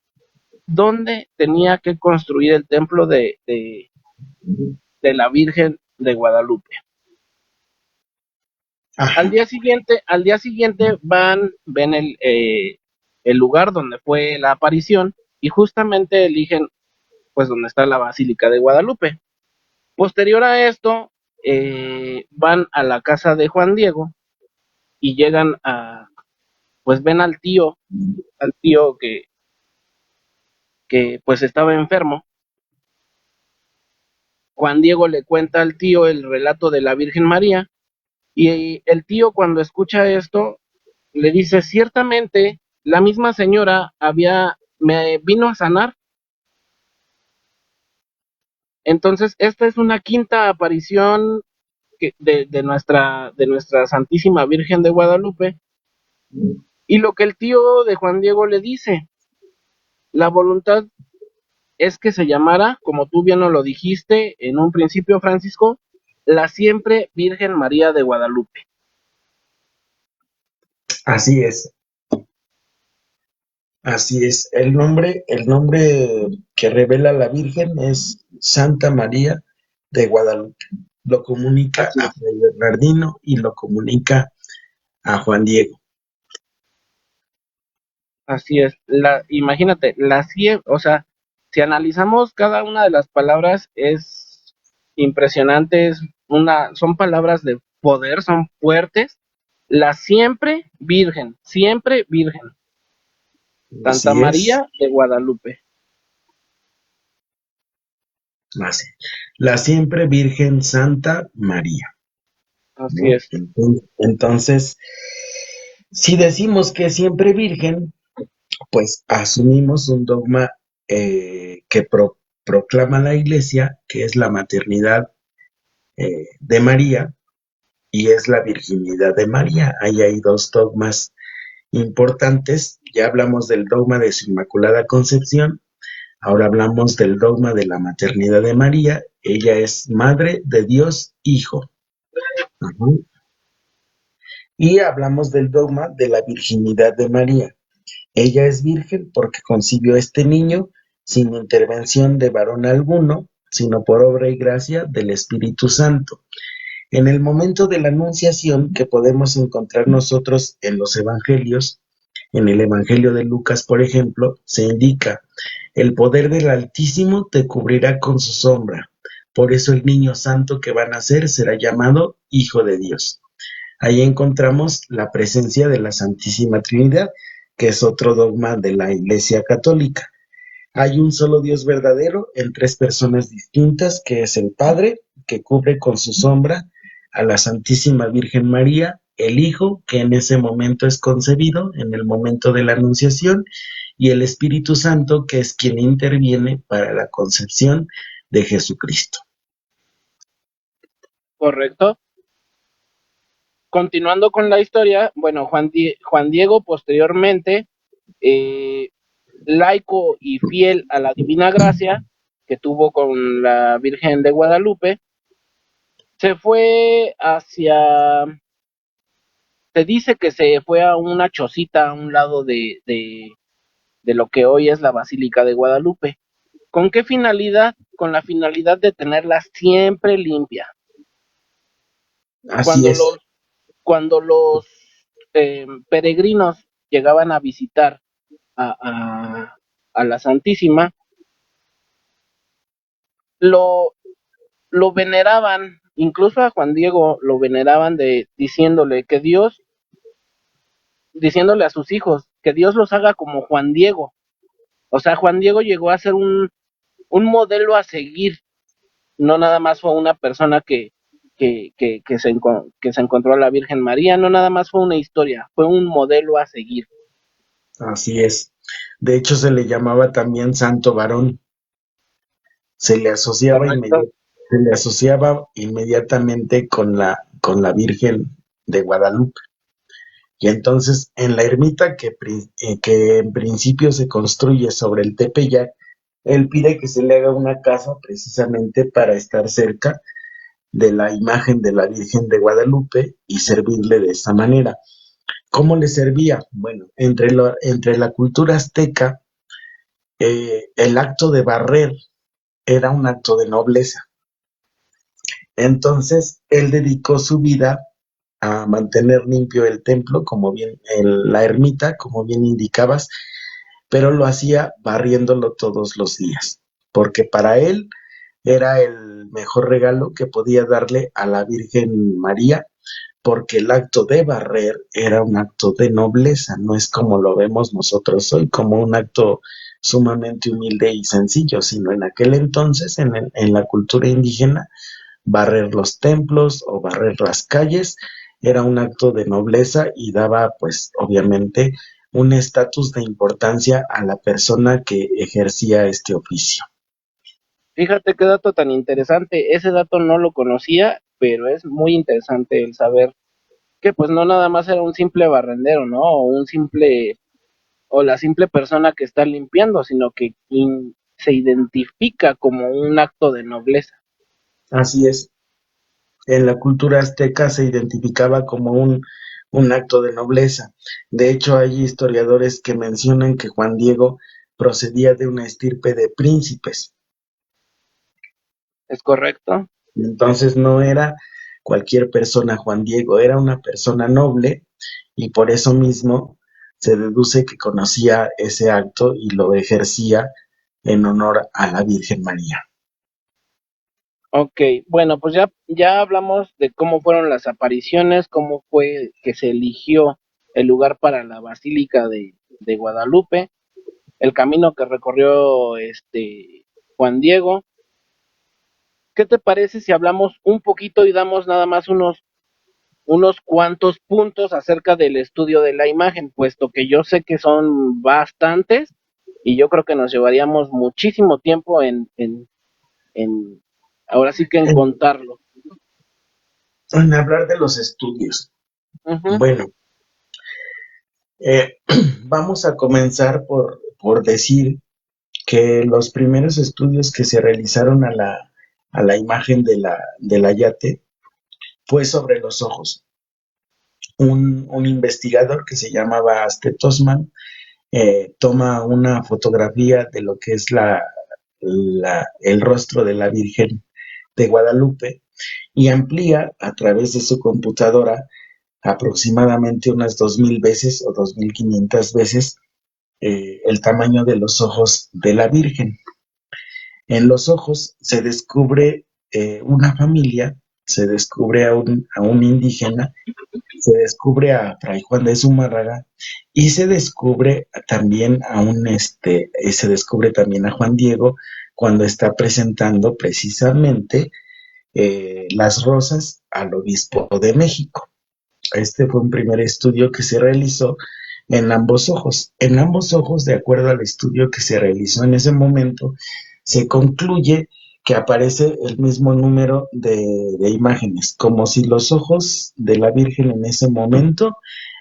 dónde tenía que construir el templo de la Virgen de Guadalupe. Ajá, Al día siguiente ven el lugar donde fue la aparición y justamente eligen pues donde está la Basílica de Guadalupe. Posterior a esto, van a la casa de Juan Diego y llegan pues ven al tío que pues estaba enfermo. Juan Diego le cuenta al tío el relato de la Virgen María y el tío cuando escucha esto le dice, ciertamente la misma señora me vino a sanar. Entonces, esta es una quinta aparición de nuestra Santísima Virgen de Guadalupe. Y lo que el tío de Juan Diego le dice, la voluntad es que se llamara, como tú bien nos lo dijiste en un principio, Francisco, la siempre Virgen María de Guadalupe. así es. Así es, el nombre que revela la Virgen es Santa María de Guadalupe. Lo comunica Así a es, Fray Bernardino y lo comunica a Juan Diego. así es. Imagínate, o sea, si analizamos cada una de las palabras, es impresionante, son palabras de poder, son fuertes. La siempre virgen, Santa Así es, María de Guadalupe. así. La siempre Virgen Santa María, Así ¿no? es, Entonces, si decimos que es siempre Virgen, pues asumimos un dogma que proclama la Iglesia, que es la maternidad de María, y es la virginidad de María. Ahí hay dos dogmas importantes. Ya hablamos del dogma de su Inmaculada Concepción, ahora hablamos del dogma de la maternidad de María. Ella es Madre de Dios Hijo. Ujú. Y hablamos del dogma de la virginidad de María. Ella es virgen porque concibió este niño sin intervención de varón alguno, sino por obra y gracia del Espíritu Santo. En el momento de la anunciación que podemos encontrar nosotros en los evangelios, en el Evangelio de Lucas, por ejemplo, se indica, el poder del Altísimo te cubrirá con su sombra. Por eso el niño santo que va a nacer será llamado Hijo de Dios. Ahí encontramos la presencia de la Santísima Trinidad, que es otro dogma de la Iglesia Católica. Hay un solo Dios verdadero en tres personas distintas, que es el Padre, que cubre con su sombra a la Santísima Virgen María, el Hijo, que en ese momento es concebido, en el momento de la Anunciación, y el Espíritu Santo, que es quien interviene para la concepción de Jesucristo. correcto. Continuando con la historia, bueno, Juan Diego posteriormente eh, laico y fiel a la divina gracia que tuvo con la Virgen de Guadalupe, se fue hacia, se dice que se fue a una chocita a un lado de lo que hoy es la Basílica de Guadalupe. ¿Con qué finalidad? Con la finalidad de tenerla siempre limpia. Así Cuando es, los, cuando los peregrinos llegaban a visitar a, a la Santísima, lo, lo veneraban, incluso a Juan Diego lo veneraban diciéndole que Dios, diciéndole a sus hijos, que Dios los haga como Juan Diego. O sea, Juan Diego llegó a ser un modelo a seguir, no nada más fue una persona que se encontró a la Virgen María, no nada más fue una historia, fue un modelo a seguir. así es. De hecho, se le llamaba también santo varón. Se le asociaba Correcto. se le asociaba inmediatamente con la Virgen de Guadalupe. Y entonces, en la ermita que en principio se construye sobre el Tepeyac, él pide que se le haga una casa precisamente para estar cerca de la imagen de la Virgen de Guadalupe y servirle de esa manera. ¿Cómo le servía? Bueno, entre la cultura azteca, el acto de barrer era un acto de nobleza. Entonces, él dedicó su vida a mantener limpio el templo, como bien, la ermita, como bien indicabas, pero lo hacía barriéndolo todos los días, porque para él era el mejor regalo que podía darle a la Virgen María, porque el acto de barrer era un acto de nobleza, no es como lo vemos nosotros hoy, como un acto sumamente humilde y sencillo, sino en aquel entonces, en la cultura indígena, barrer los templos o barrer las calles era un acto de nobleza y daba, pues, obviamente, un estatus de importancia a la persona que ejercía este oficio. Fíjate qué dato tan interesante, ese dato no lo conocía, pero es muy interesante el saber que pues no nada más era un simple barrendero, ¿no? O un simple, o la simple persona que está limpiando, sino que se identifica como un acto de nobleza. Así es, en la cultura azteca se identificaba como un acto de nobleza. De hecho, hay historiadores que mencionan que Juan Diego procedía de una estirpe de príncipes. ¿Es correcto? Entonces no era cualquier persona Juan Diego, era una persona noble y por eso mismo se deduce que conocía ese acto y lo ejercía en honor a la Virgen María. Ok, bueno, pues ya hablamos de cómo fueron las apariciones, cómo fue que se eligió el lugar para la Basílica de Guadalupe, el camino que recorrió Juan Diego. ¿Qué te parece si hablamos un poquito y damos nada más unos cuantos puntos acerca del estudio de la imagen, puesto que yo sé que son bastantes y yo creo que nos llevaríamos muchísimo tiempo en ahora sí que en En, contarlo. en hablar de los estudios. Ujú. Bueno, eh, vamos a comenzar por decir que los primeros estudios que se realizaron a la imagen de la yate fue sobre los ojos. Un investigador que se llamaba Aste Tosman toma una fotografía de lo que es el rostro de la Virgen de Guadalupe y amplía a través de su computadora aproximadamente unas 2000 veces o 2500 veces el tamaño de los ojos de la Virgen. En los ojos se descubre una familia, se descubre a un indígena, se descubre a Fray Juan de Zumárraga y se descubre también se descubre también a Juan Diego cuando está presentando precisamente las rosas al obispo de México. Este fue un primer estudio que se realizó en ambos ojos. En ambos ojos, de acuerdo al estudio que se realizó en ese momento, se concluye que aparece el mismo número de imágenes, como si los ojos de la Virgen en ese momento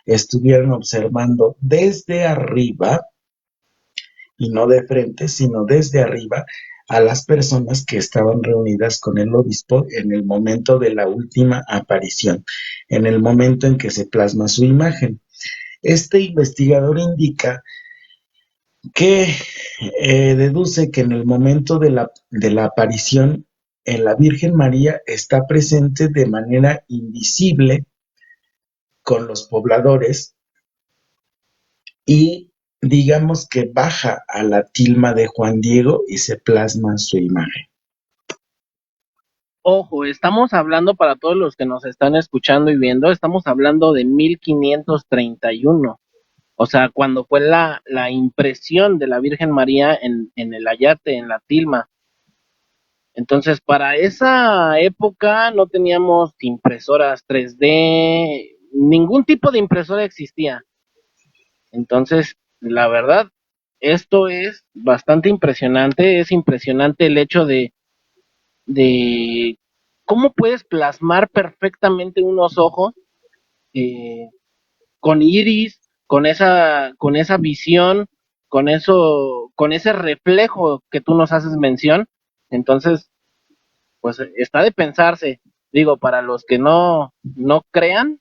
estuvieran observando desde arriba y no de frente, sino desde arriba, a las personas que estaban reunidas con el obispo en el momento de la última aparición, en el momento en que se plasma su imagen. Este investigador indica que deduce que en el momento de la aparición, la Virgen María está presente de manera invisible con los pobladores y digamos que baja a la tilma de Juan Diego y se plasma su imagen. Ojo, estamos hablando para todos los que nos están escuchando y viendo, estamos hablando de 1531. O sea, cuando fue la impresión de la Virgen María en el ayate, en la tilma. Entonces, para esa época no teníamos impresoras 3D, ningún tipo de impresora existía. Entonces, la verdad, esto es bastante impresionante. Es impresionante el hecho de cómo puedes plasmar perfectamente unos ojos eh, con iris, con esa visión, con ese reflejo que tú nos haces mención. Entonces, pues está de pensarse. Digo, para los que no crean,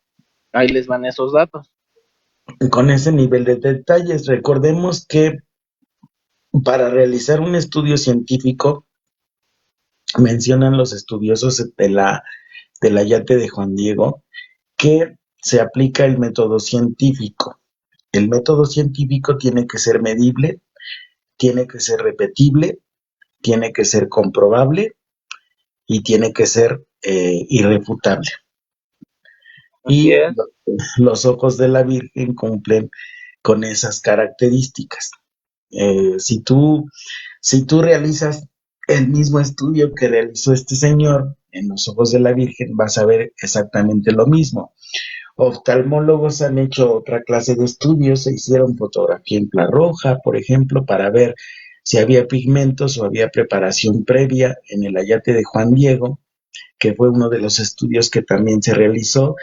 ahí les van esos datos. Con ese nivel de detalles, recordemos que para realizar un estudio científico, mencionan los estudiosos del ayate de Juan Diego, que se aplica el método científico. El método científico tiene que ser medible, tiene que ser repetible, tiene que ser comprobable y tiene que ser irrefutable. Así Y es. los ojos de la Virgen cumplen con esas características. Si si tú realizas el mismo estudio que realizó este señor en los ojos de la Virgen, vas a ver exactamente lo mismo. Oftalmólogos han hecho otra clase de estudios, se hicieron fotografía infrarroja, por ejemplo, para ver si había pigmentos o había preparación previa en el ayate de Juan Diego, que fue uno de los estudios que también se realizó,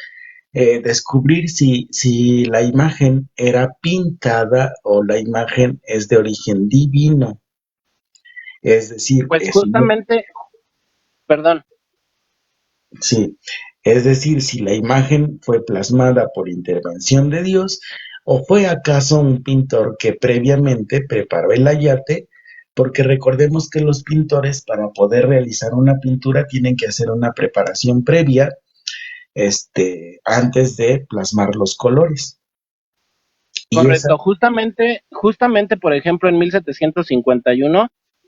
descubrir si la imagen era pintada o la imagen es de origen divino. Es decir, Pues justamente, perdón, sí, es decir, si la imagen fue plasmada por intervención de Dios o fue acaso un pintor que previamente preparó el ayate, porque recordemos que los pintores para poder realizar una pintura tienen que hacer una preparación previa, antes de plasmar los colores. Y esa, correcto. Justamente, por ejemplo, en 1751,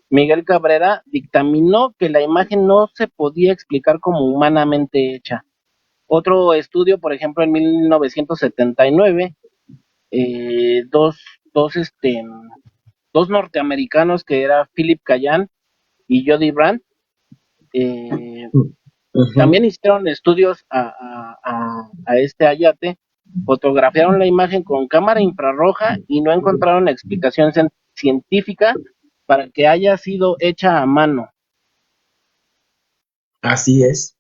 Miguel Cabrera dictaminó que la imagen no se podía explicar como humanamente hecha. Otro estudio, por ejemplo, en 1979, eh, dos, dos, este, dos norteamericanos que era Philip Callan y Jody Brandt, eh, ujú, también hicieron estudios a este ayate, fotografiaron la imagen con cámara infrarroja y no encontraron explicación científica para que haya sido hecha a mano. así es,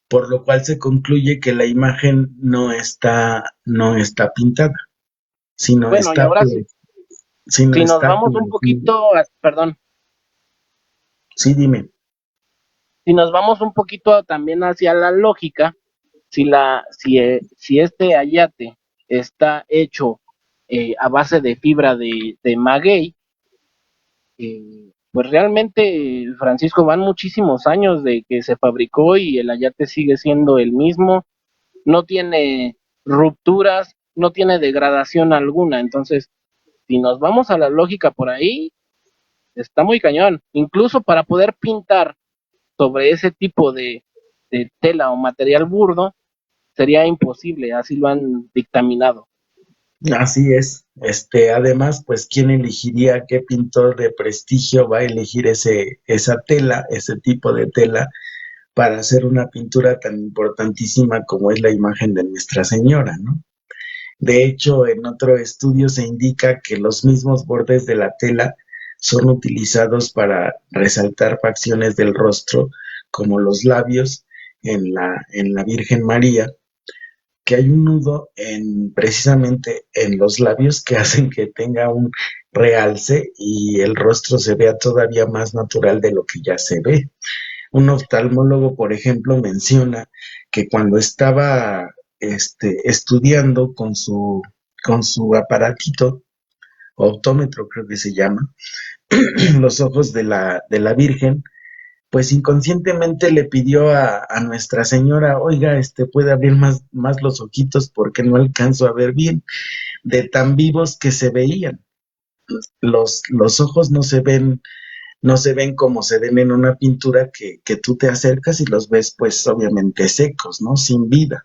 por lo cual se concluye que la imagen no está pintada, sino Bueno, y está, ahora sí, sino si nos está vamos un producido. poquito, perdón, Sí, dime. si nos vamos un poquito también hacia la lógica, si este ayate está hecho a base de fibra de maguey, pues realmente, Francisco, van muchísimos años de que se fabricó y el ayate sigue siendo el mismo, no tiene rupturas, no tiene degradación alguna. Entonces, si nos vamos a la lógica por ahí, está muy cañón. Incluso para poder pintar sobre ese tipo de tela o material burdo, sería imposible, así lo han dictaminado. Así es. Además, pues, ¿quién elegiría qué pintor de prestigio va a elegir esa tela, ese tipo de tela, para hacer una pintura tan importantísima como es la imagen de Nuestra Señora, ¿no? De hecho, en otro estudio se indica que los mismos bordes de la tela son utilizados para resaltar facciones del rostro, como los labios en la Virgen María, que hay un nudo precisamente en los labios que hacen que tenga realce y el rostro se vea todavía más natural de lo que ya se ve. Un oftalmólogo, por ejemplo, menciona que cuando estaba estudiando con su aparatito, optómetro creo que se llama, los ojos de la Virgen, pues inconscientemente le pidió a Nuestra Señora, oiga, puede abrir más los ojitos porque no alcanzo a ver bien, de tan vivos que se veían. Los ojos no se ven como se ven en una pintura que tú te acercas y los ves pues obviamente secos, ¿no? Sin vida.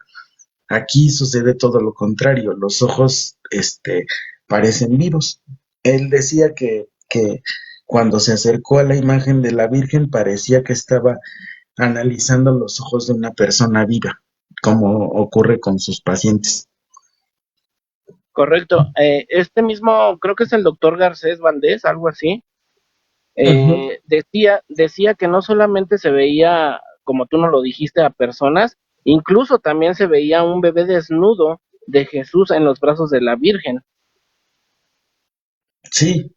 Aquí sucede todo lo contrario, los ojos parecen vivos. Él decía que cuando se acercó a la imagen de la Virgen parecía que estaba analizando los ojos de una persona viva, como ocurre con sus pacientes. Correcto. Este mismo, creo que es el doctor Garcés Valdés, algo así, Ujú. decía que no solamente se veía, como tú nos lo dijiste, a personas, incluso también se veía un bebé desnudo de Jesús en los brazos de la Virgen. Sí,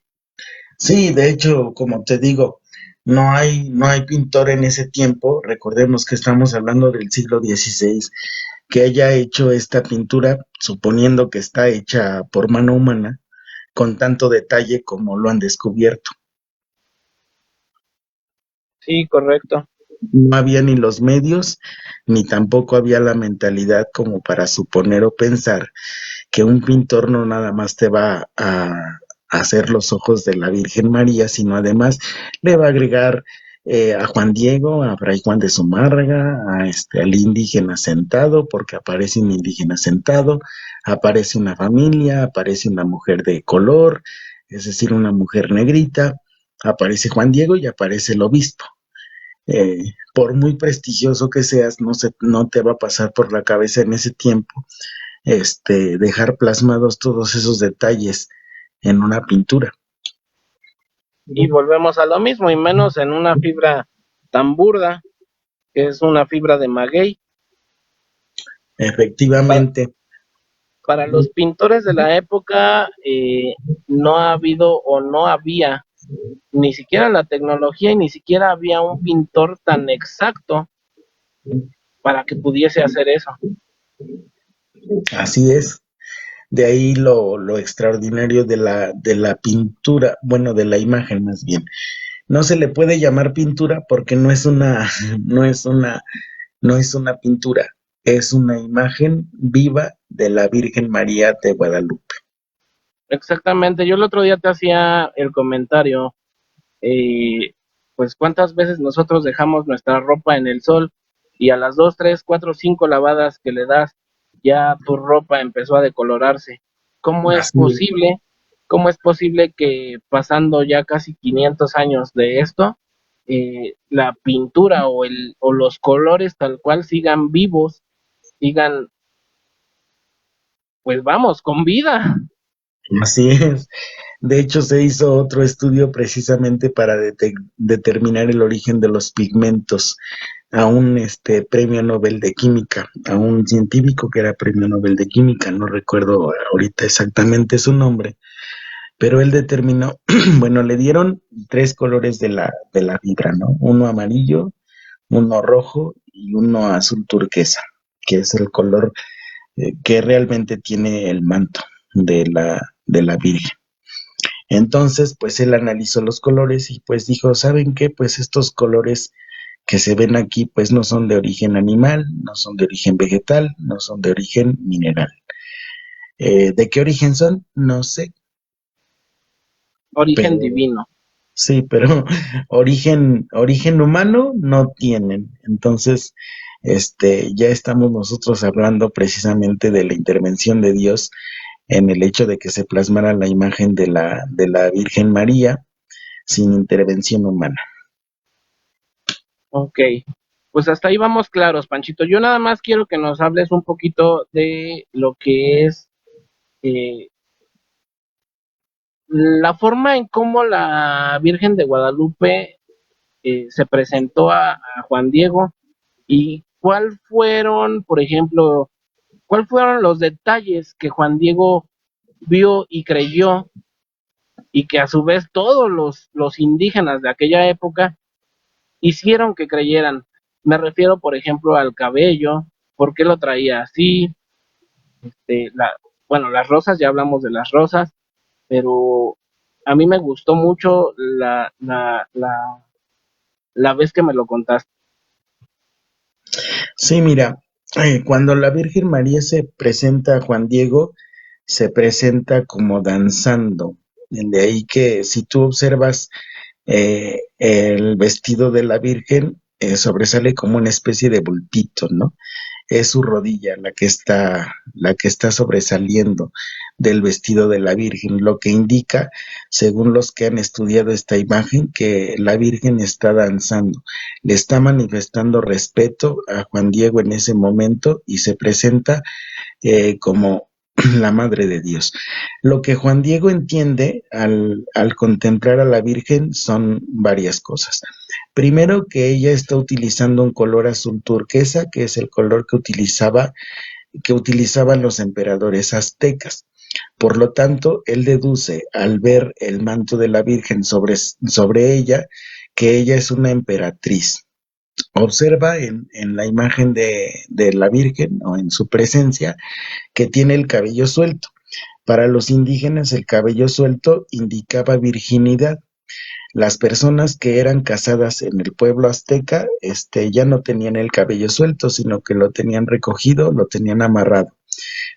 sí, de hecho, como te digo, no hay pintor en ese tiempo, recordemos que estamos hablando del siglo XVI, que haya hecho esta pintura, suponiendo que está hecha por mano humana, con tanto detalle como lo han descubierto. Sí, correcto. No había ni los medios, ni tampoco había la mentalidad como para suponer o pensar que un pintor no nada más te va a hacer los ojos de la Virgen María, sino además le va a agregar a Juan Diego, a Fray Juan de Zumárraga, al indígena sentado, porque aparece un indígena sentado, aparece una familia, aparece una mujer de color, es decir, una mujer negrita, aparece Juan Diego y aparece el obispo. Por muy prestigioso que seas, no te va a pasar por la cabeza en ese tiempo dejar plasmados todos esos detalles en una pintura. Y volvemos a lo mismo, y menos en una fibra tan burda, que es una fibra de maguey. Para, Efectivamente, para los pintores de la época, no ha habido o no había ni siquiera la tecnología y ni siquiera había un pintor tan exacto para que pudiese hacer eso. así es. De ahí lo extraordinario de la pintura, bueno, de la imagen más bien. No se le puede llamar pintura porque no es una, no es una, no es una pintura, es una imagen viva de la Virgen María de Guadalupe. Exactamente, yo el otro día te hacía el comentario, eh, pues cuántas veces nosotros dejamos nuestra ropa en el sol y a las 2, 3, 4, 5 lavadas que le das, ya tu ropa empezó a decolorarse. ¿Cómo es Así es. posible? ¿Cómo es posible que pasando ya casi 500 años de esto, la pintura o los colores tal cual sigan vivos, sigan, pues vamos, con vida? Así es. De hecho, se hizo otro estudio precisamente para determinar el origen de los pigmentos a un premio Nobel de Química, a un científico que era premio Nobel de Química, no recuerdo ahorita exactamente su nombre, pero él determinó, bueno, le dieron tres colores de la fibra, ¿no? Uno amarillo, uno rojo y uno azul turquesa, que es el color que realmente tiene el manto de la Virgen. Entonces, pues él analizó los colores y pues dijo, ¿saben qué? Pues estos colores que se ven aquí, pues no son de origen animal, no son de origen vegetal, no son de origen mineral. ¿De qué origen son? No sé, Origen pero divino. sí, pero origen humano no tienen. Entonces, ya estamos nosotros hablando precisamente de la intervención de Dios en el hecho de que se plasmara la imagen de la Virgen María sin intervención humana. Ok, pues hasta ahí vamos claros, Panchito. Yo nada más quiero que nos hables un poquito de lo que es eh, la forma en cómo la Virgen de Guadalupe se presentó a Juan Diego y cuál fueron, por ejemplo, cuál fueron los detalles que Juan Diego vio y creyó y que a su vez todos los indígenas de aquella época hicieron que creyeran. Me refiero, por ejemplo, al cabello, por qué lo traía así, este, la, bueno, las rosas, ya hablamos de las rosas, pero a mí me gustó mucho la vez que me lo contaste. Sí, mira, cuando la Virgen María se presenta a Juan Diego, se presenta como danzando. De ahí que si tú observas el vestido de la Virgen, sobresale como una especie de bultito, ¿no? Es su rodilla la que está sobresaliendo del vestido de la Virgen, lo que indica, según los que han estudiado esta imagen, que la Virgen está danzando, le está manifestando respeto a Juan Diego en ese momento y se presenta como la Madre de Dios. Lo que Juan Diego entiende al contemplar a la Virgen son varias cosas. Primero, que ella está utilizando un color azul turquesa, que es el color que utilizaban los emperadores aztecas. Por lo tanto, él deduce al ver el manto de la Virgen sobre ella, que ella es una emperatriz. Observa en la imagen de la Virgen o en su presencia que tiene el cabello suelto. Para los indígenas el cabello suelto indicaba virginidad. Las personas que eran casadas en el pueblo azteca, ya no tenían el cabello suelto, sino que lo tenían recogido, lo tenían amarrado.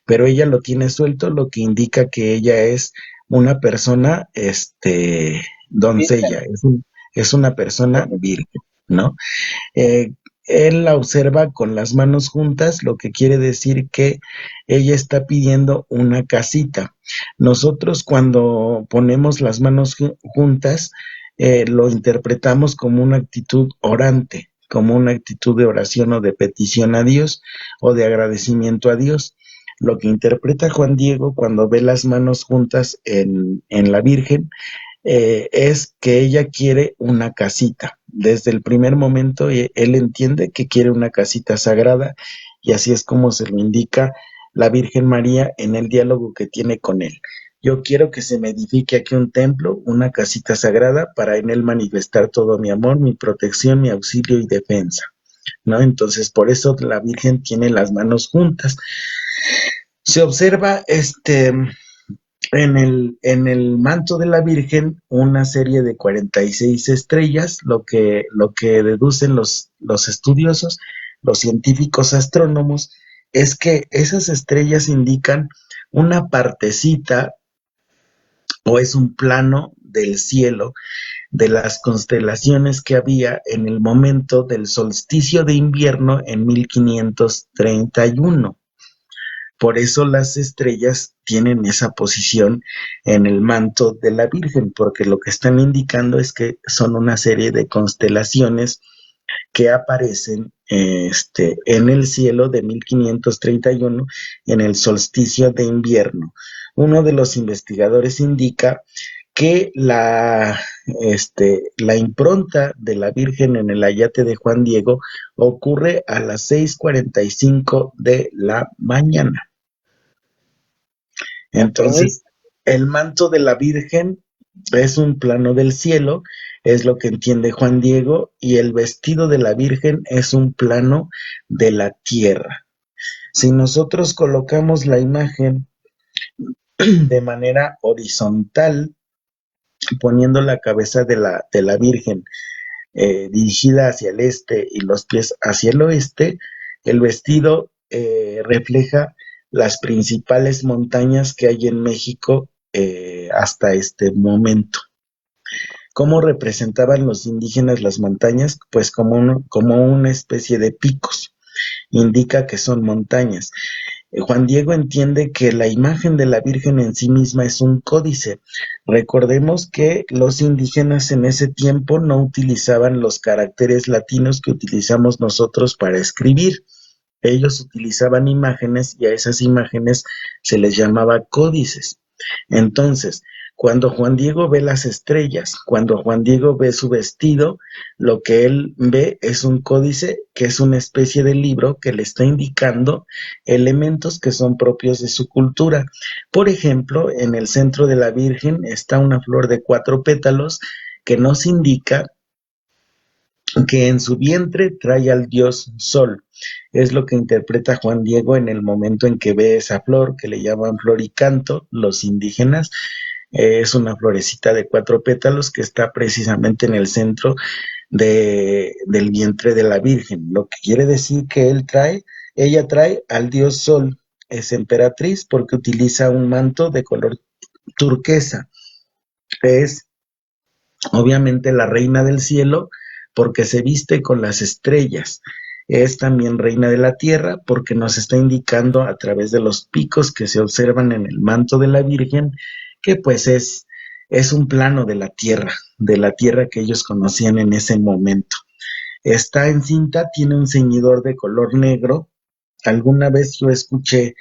Pero ella lo tiene suelto, lo que indica que ella es una persona, doncella, es una persona virgen, ¿no? Eh, Él la observa con las manos juntas, lo que quiere decir que ella está pidiendo una casita. Nosotros cuando ponemos las manos juntas, lo interpretamos como una actitud orante, como una actitud de oración o de petición a Dios o de agradecimiento a Dios. Lo que interpreta Juan Diego cuando ve las manos juntas en la Virgen es que ella quiere una casita. Desde el primer momento él entiende que quiere una casita sagrada y así es como se lo indica la Virgen María en el diálogo que tiene con él. Yo quiero que se me edifique aquí un templo, una casita sagrada, para en él manifestar todo mi amor, mi protección, mi auxilio y defensa, ¿no? Entonces, por eso la Virgen tiene las manos juntas. Se observa en el manto de la Virgen una serie de 46 estrellas, lo que deducen los estudiosos, los científicos astrónomos, es que esas estrellas indican una partecita o es un plano del cielo de las constelaciones que había en el momento del solsticio de invierno en 1531. Por eso las estrellas tienen esa posición en el manto de la Virgen, porque lo que están indicando es que son una serie de constelaciones que aparecen en el cielo de 1531 en el solsticio de invierno. Uno de los investigadores indica que la impronta de la Virgen en el ayate de Juan Diego ocurre a las 6:45 de la mañana. Ok. Entonces, el manto de la Virgen es un plano del cielo, es lo que entiende Juan Diego, y el vestido de la Virgen es un plano de la tierra. Si nosotros colocamos la imagen de manera horizontal, poniendo la cabeza de la Virgen dirigida hacia el este y los pies hacia el oeste, el vestido refleja las principales montañas que hay en México hasta este momento. ¿Cómo representaban los indígenas las montañas? Pues como una especie de picos. Indica que son montañas. Juan Diego entiende que la imagen de la Virgen en sí misma es un códice. Recordemos que los indígenas en ese tiempo no utilizaban los caracteres latinos que utilizamos nosotros para escribir. Ellos utilizaban imágenes y a esas imágenes se les llamaba códices. Entonces, Cuando Juan Diego ve las estrellas, cuando Juan Diego ve su vestido, lo que él ve es un códice que es una especie de libro que le está indicando elementos que son propios de su cultura. Por ejemplo, en el centro de la Virgen está una flor de 4 pétalos que nos indica que en su vientre trae al dios Sol. Es lo que interpreta Juan Diego en el momento en que ve esa flor, que le llaman floricanto, los indígenas. Es una florecita de 4 pétalos que está precisamente en el centro del vientre de la Virgen, lo que quiere decir que ella trae al dios Sol. Es emperatriz porque utiliza un manto de color turquesa. Es obviamente la reina del cielo porque se viste con las estrellas. Es también reina de la tierra porque nos está indicando a través de los picos que se observan en el manto de la Virgen que pues es un plano de la tierra que ellos conocían en ese momento. Está encinta, tiene un ceñidor de color negro. Alguna vez yo escuché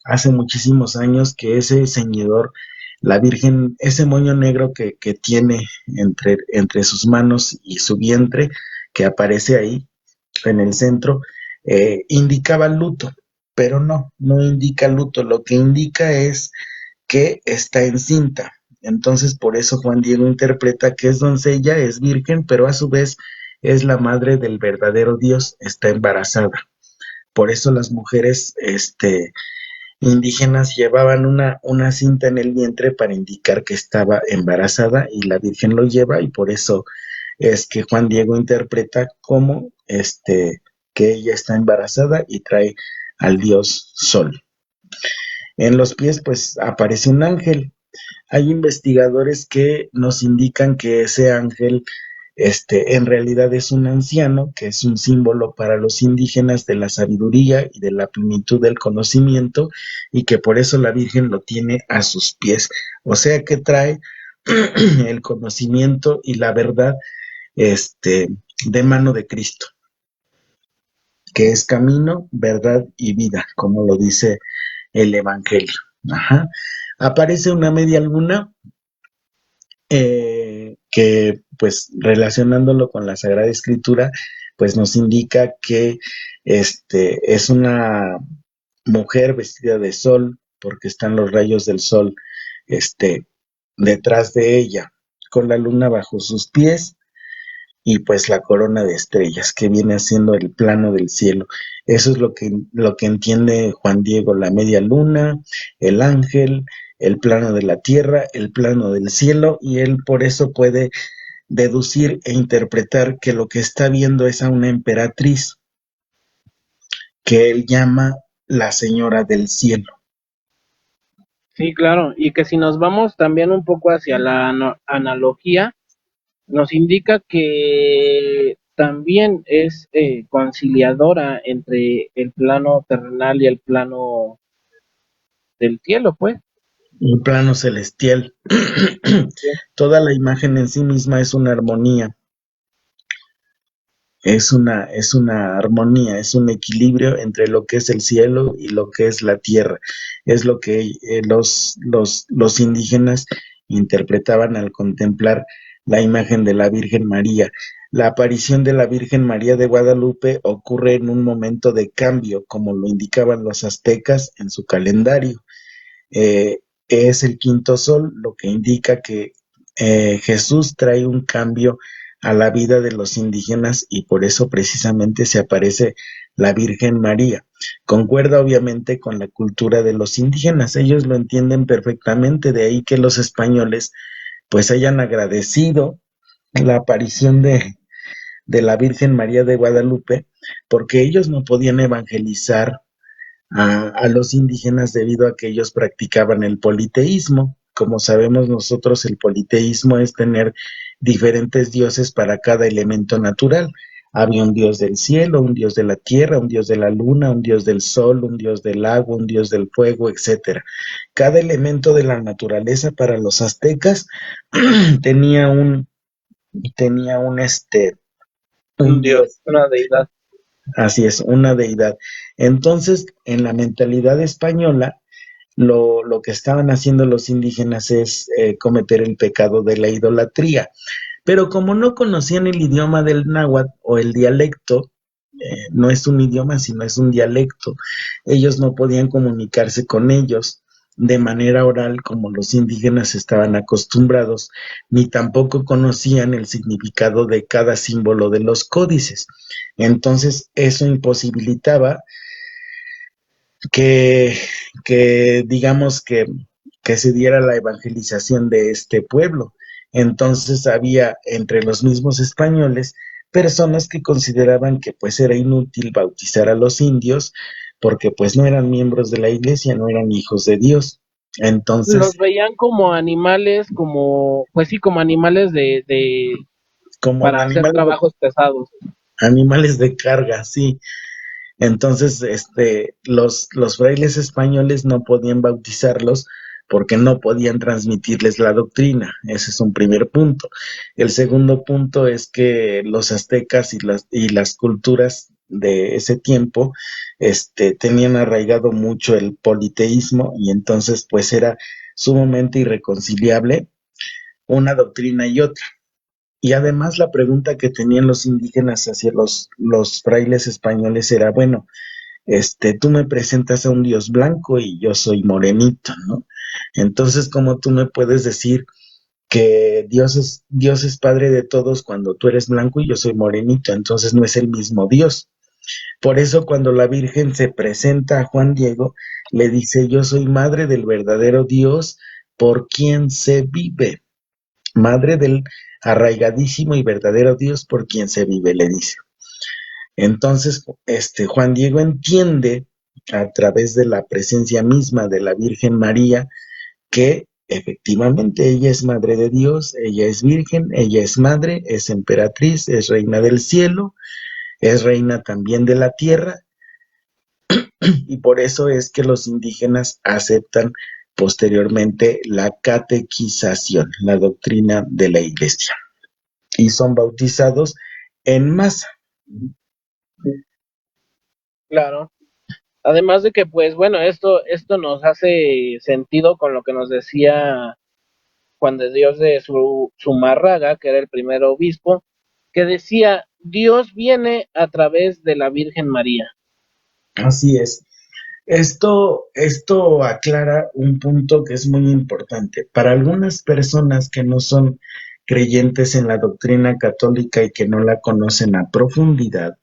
hace muchísimos años que ese ceñidor, la Virgen, ese moño negro que tiene entre sus manos y su vientre, que aparece ahí en el centro, indicaba luto, pero no indica luto, lo que indica es que está encinta. Entonces, por eso Juan Diego interpreta que es doncella, es virgen, pero a su vez es la madre del verdadero Dios, está embarazada. Por eso las mujeres indígenas llevaban una cinta en el vientre para indicar que estaba embarazada y la Virgen lo lleva y por eso es que Juan Diego interpreta como que ella está embarazada y trae al dios Sol. En los pies pues aparece un ángel. Hay investigadores que nos indican que ese ángel en realidad es un anciano, que es un símbolo para los indígenas de la sabiduría y de la plenitud del conocimiento, y que por eso la Virgen lo tiene a sus pies. O sea que trae el conocimiento y la verdad de mano de Cristo, que es camino, verdad y vida, como lo dice el Evangelio. Ajá. Aparece una media luna que pues relacionándolo con la Sagrada Escritura, pues nos indica que es una mujer vestida de sol, porque están los rayos del sol detrás de ella, con la luna bajo sus pies y pues la corona de estrellas, que viene haciendo el plano del cielo. Eso es lo que entiende Juan Diego, la media luna, el ángel, el plano de la tierra, el plano del cielo, y él por eso puede deducir e interpretar que lo que está viendo es a una emperatriz que él llama la señora del cielo. Sí, claro, y que si nos vamos también un poco hacia la analogía, nos indica que también es conciliadora entre el plano terrenal y el plano del cielo, pues. Un plano celestial. Sí, Toda la imagen en sí misma es una armonía. Es una armonía, es un equilibrio entre lo que es el cielo y lo que es la tierra. Es lo que los indígenas interpretaban al contemplar la imagen de la Virgen María. La aparición de la Virgen María de Guadalupe ocurre en un momento de cambio, como lo indicaban los aztecas en su calendario. Es el quinto sol, lo que indica que Jesús trae un cambio a la vida de los indígenas y por eso precisamente se aparece la Virgen María. Concuerda obviamente con la cultura de los indígenas, ellos lo entienden perfectamente, de ahí que los españoles pues hayan agradecido la aparición de la Virgen María de Guadalupe, porque ellos no podían evangelizar a los indígenas debido a que ellos practicaban el politeísmo. Como sabemos nosotros, el politeísmo es tener diferentes dioses para cada elemento natural. Había un dios del cielo, un dios de la tierra, un dios de la luna, un dios del sol, un dios del agua, un dios del fuego, etcétera. Cada elemento de la naturaleza para los aztecas tenía tenía un un dios, dios. una deidad. Así es, una deidad. Entonces, en la mentalidad española, lo que estaban haciendo los indígenas es cometer el pecado de la idolatría. Pero como no conocían el idioma del náhuatl o el dialecto, no es un idioma, sino es un dialecto, ellos no podían comunicarse con ellos de manera oral como los indígenas estaban acostumbrados, ni tampoco conocían el significado de cada símbolo de los códices. Entonces, eso imposibilitaba que, que digamos que se diera la evangelización de este pueblo. Entonces había entre los mismos españoles personas que consideraban que pues era inútil bautizar a los indios porque pues no eran miembros de la iglesia, no eran hijos de Dios. Los Entonces, veían como animales, como, pues sí, como animales como para hacer trabajos pesados. animales de carga, sí. Entonces, los frailes españoles no podían bautizarlos porque no podían transmitirles la doctrina. Ese es un primer punto. El segundo punto es que los aztecas y las culturas de ese tiempo, tenían arraigado mucho el politeísmo y entonces pues era sumamente irreconciliable una doctrina y otra. Y además la pregunta que tenían los indígenas hacia los frailes españoles era, bueno, tú me presentas a un Dios blanco y yo soy morenito, ¿no? Entonces, ¿cómo tú me puedes decir que Dios es padre de todos cuando tú eres blanco y yo soy morenito? Entonces no es el mismo Dios. Por eso cuando la Virgen se presenta a Juan Diego, le dice, yo soy madre del verdadero Dios por quien se vive, madre del arraigadísimo y verdadero Dios por quien se vive, le dice. Entonces, Juan Diego entiende a través de la presencia misma de la Virgen María que efectivamente ella es madre de Dios, ella es virgen, ella es madre, es emperatriz, es reina del cielo, es reina también de la tierra, y por eso es que los indígenas aceptan posteriormente la catequización, la doctrina de la iglesia, y son bautizados en masa. Claro. Además de que, pues bueno, esto nos hace sentido con lo que nos decía Juan de Dios de Zumárraga, que era el primer obispo, que decía, Dios viene a través de la Virgen María. Así es. Esto aclara un punto que es muy importante. Para algunas personas que no son creyentes en la doctrina católica y que no la conocen a profundidad,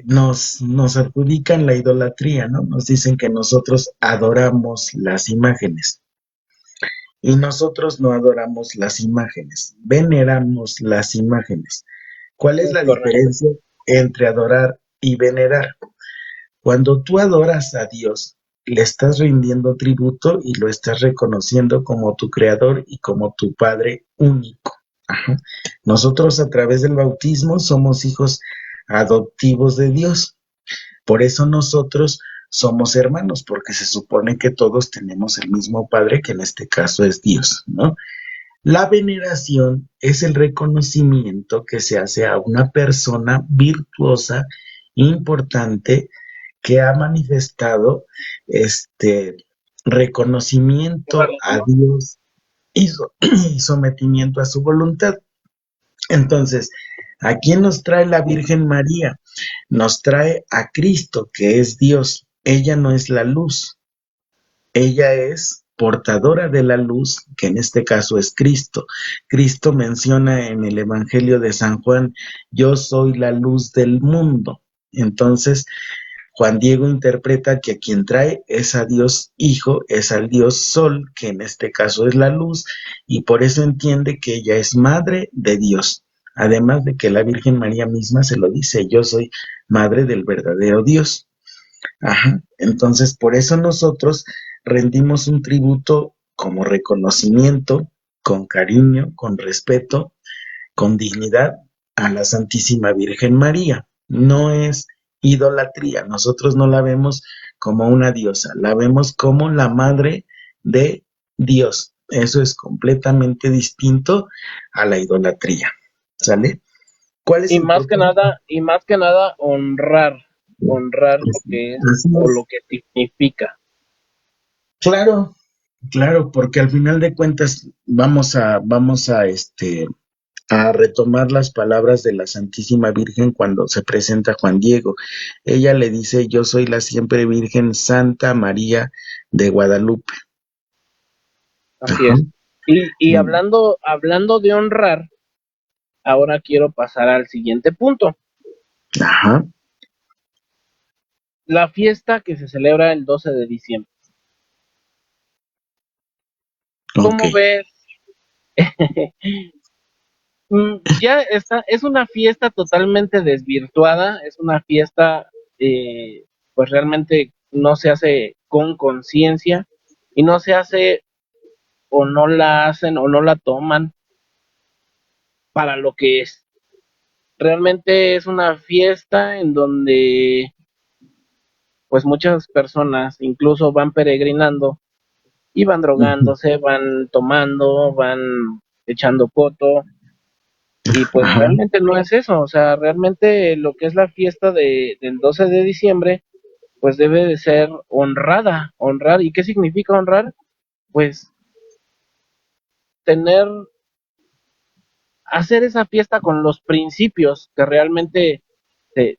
nos adjudican la idolatría, ¿no? Nos dicen que nosotros adoramos las imágenes y nosotros no adoramos las imágenes, veneramos las imágenes. ¿Cuál es Es la correcto. diferencia entre adorar y venerar? Cuando tú adoras a Dios, le estás rindiendo tributo y lo estás reconociendo como tu creador y como tu Padre único. Ajá. Nosotros a través del bautismo somos hijos adoptivos de Dios. Por eso nosotros somos hermanos, porque se supone que todos tenemos el mismo Padre, que en este caso es Dios, ¿no? La veneración es el reconocimiento que se hace a una persona virtuosa, importante, que ha manifestado este reconocimiento a Dios y, y sometimiento a su voluntad. Entonces, ¿a quién nos trae la Virgen María? Nos trae a Cristo, que es Dios. Ella no es la luz, ella es portadora de la luz, que en este caso es Cristo. Cristo menciona en el Evangelio de San Juan, yo soy la luz del mundo. Entonces, Juan Diego interpreta que a quien trae es a Dios Hijo, es al Dios Sol, que en este caso es la luz, y por eso entiende que ella es madre de Dios. Además de que la Virgen María misma se lo dice, yo soy madre del verdadero Dios. Ajá. Entonces, por eso nosotros rendimos un tributo como reconocimiento, con cariño, con respeto, con dignidad a la Santísima Virgen María. No es idolatría, nosotros no la vemos como una diosa, la vemos como la madre de Dios. Eso es completamente distinto a la idolatría. ¿Sale? ¿Cuál es Y el más que propósito? nada, honrar lo que es Así o es. lo que significa. Claro, claro, porque al final de cuentas a retomar las palabras de la Santísima Virgen cuando se presenta Juan Diego. Ella le dice, yo soy la siempre Virgen Santa María de Guadalupe. Así Ajá. es. Y Mm. hablando de honrar, ahora quiero pasar al siguiente punto. Ajá. La fiesta que se celebra el 12 de diciembre. Ok. ¿Cómo ves? Ya está, es una fiesta totalmente desvirtuada, es una fiesta, pues realmente no se hace con conciencia y no se hace o no la hacen o no la toman para lo que es. Realmente es una fiesta en donde pues muchas personas incluso van peregrinando y van Ujú. drogándose, van tomando, van echando coto. Y pues Ajá. realmente no es eso, o sea, realmente lo que es la fiesta del 12 de diciembre, pues debe de ser honrada, honrar. ¿Y qué significa honrar? Pues tener, hacer esa fiesta con los principios que realmente se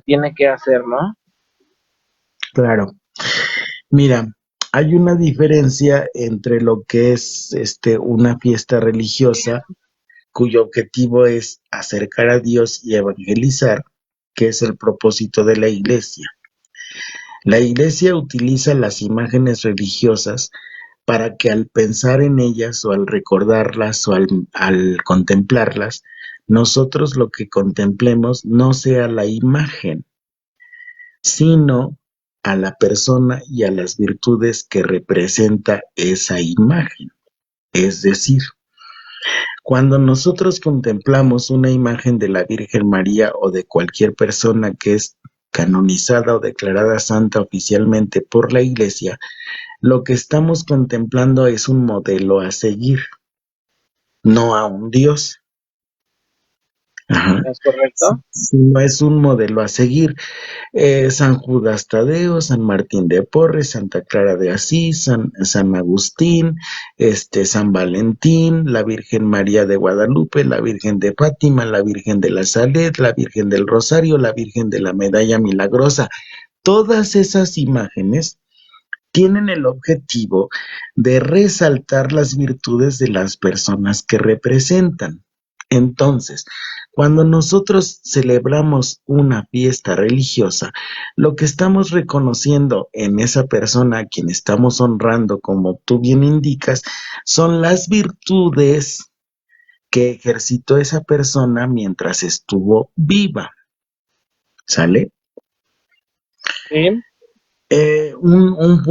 tiene que hacer, ¿no? Claro. Mira, hay una diferencia entre lo que es una fiesta religiosa cuyo objetivo es acercar a Dios y evangelizar, que es el propósito de la iglesia. La iglesia utiliza las imágenes religiosas para que al pensar en ellas o al recordarlas o al contemplarlas, nosotros lo que contemplemos no sea la imagen, sino a la persona y a las virtudes que representa esa imagen. Es decir, cuando nosotros contemplamos una imagen de la Virgen María o de cualquier persona que es canonizada o declarada santa oficialmente por la Iglesia, lo que estamos contemplando es un modelo a seguir, no a un Dios. Ajá. ¿Es correcto? No es un modelo a seguir. San Judas Tadeo, San Martín de Porres, Santa Clara de Asís, San Agustín, San Valentín, la Virgen María de Guadalupe, la Virgen de Fátima, la Virgen de la Salet, la Virgen del Rosario, la Virgen de la Medalla Milagrosa. Todas esas imágenes tienen el objetivo de resaltar las virtudes de las personas que representan. Entonces, cuando nosotros celebramos una fiesta religiosa, lo que estamos reconociendo en esa persona a quien estamos honrando, como tú bien indicas, son las virtudes que ejercitó esa persona mientras estuvo viva. ¿Sale? Sí, Un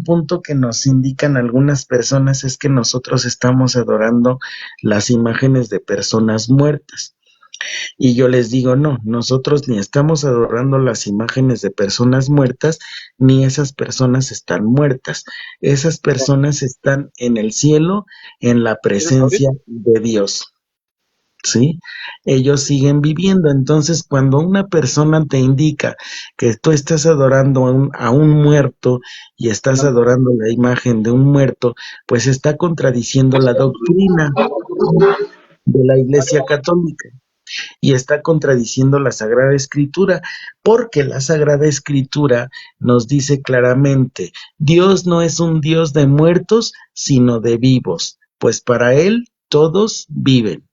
punto que nos indican algunas personas es que nosotros estamos adorando las imágenes de personas muertas. Y yo les digo, no, nosotros ni estamos adorando las imágenes de personas muertas, ni esas personas están muertas. Esas personas están en el cielo, en la ¿quieres abrir? presencia de Dios. ¿Sí? Ellos siguen viviendo. Entonces, cuando una persona te indica que tú estás adorando a un muerto y estás adorando la imagen de un muerto, pues está contradiciendo la doctrina de la Iglesia Católica y está contradiciendo la Sagrada Escritura, porque la Sagrada Escritura nos dice claramente, Dios no es un Dios de muertos, sino de vivos, pues para Él todos viven.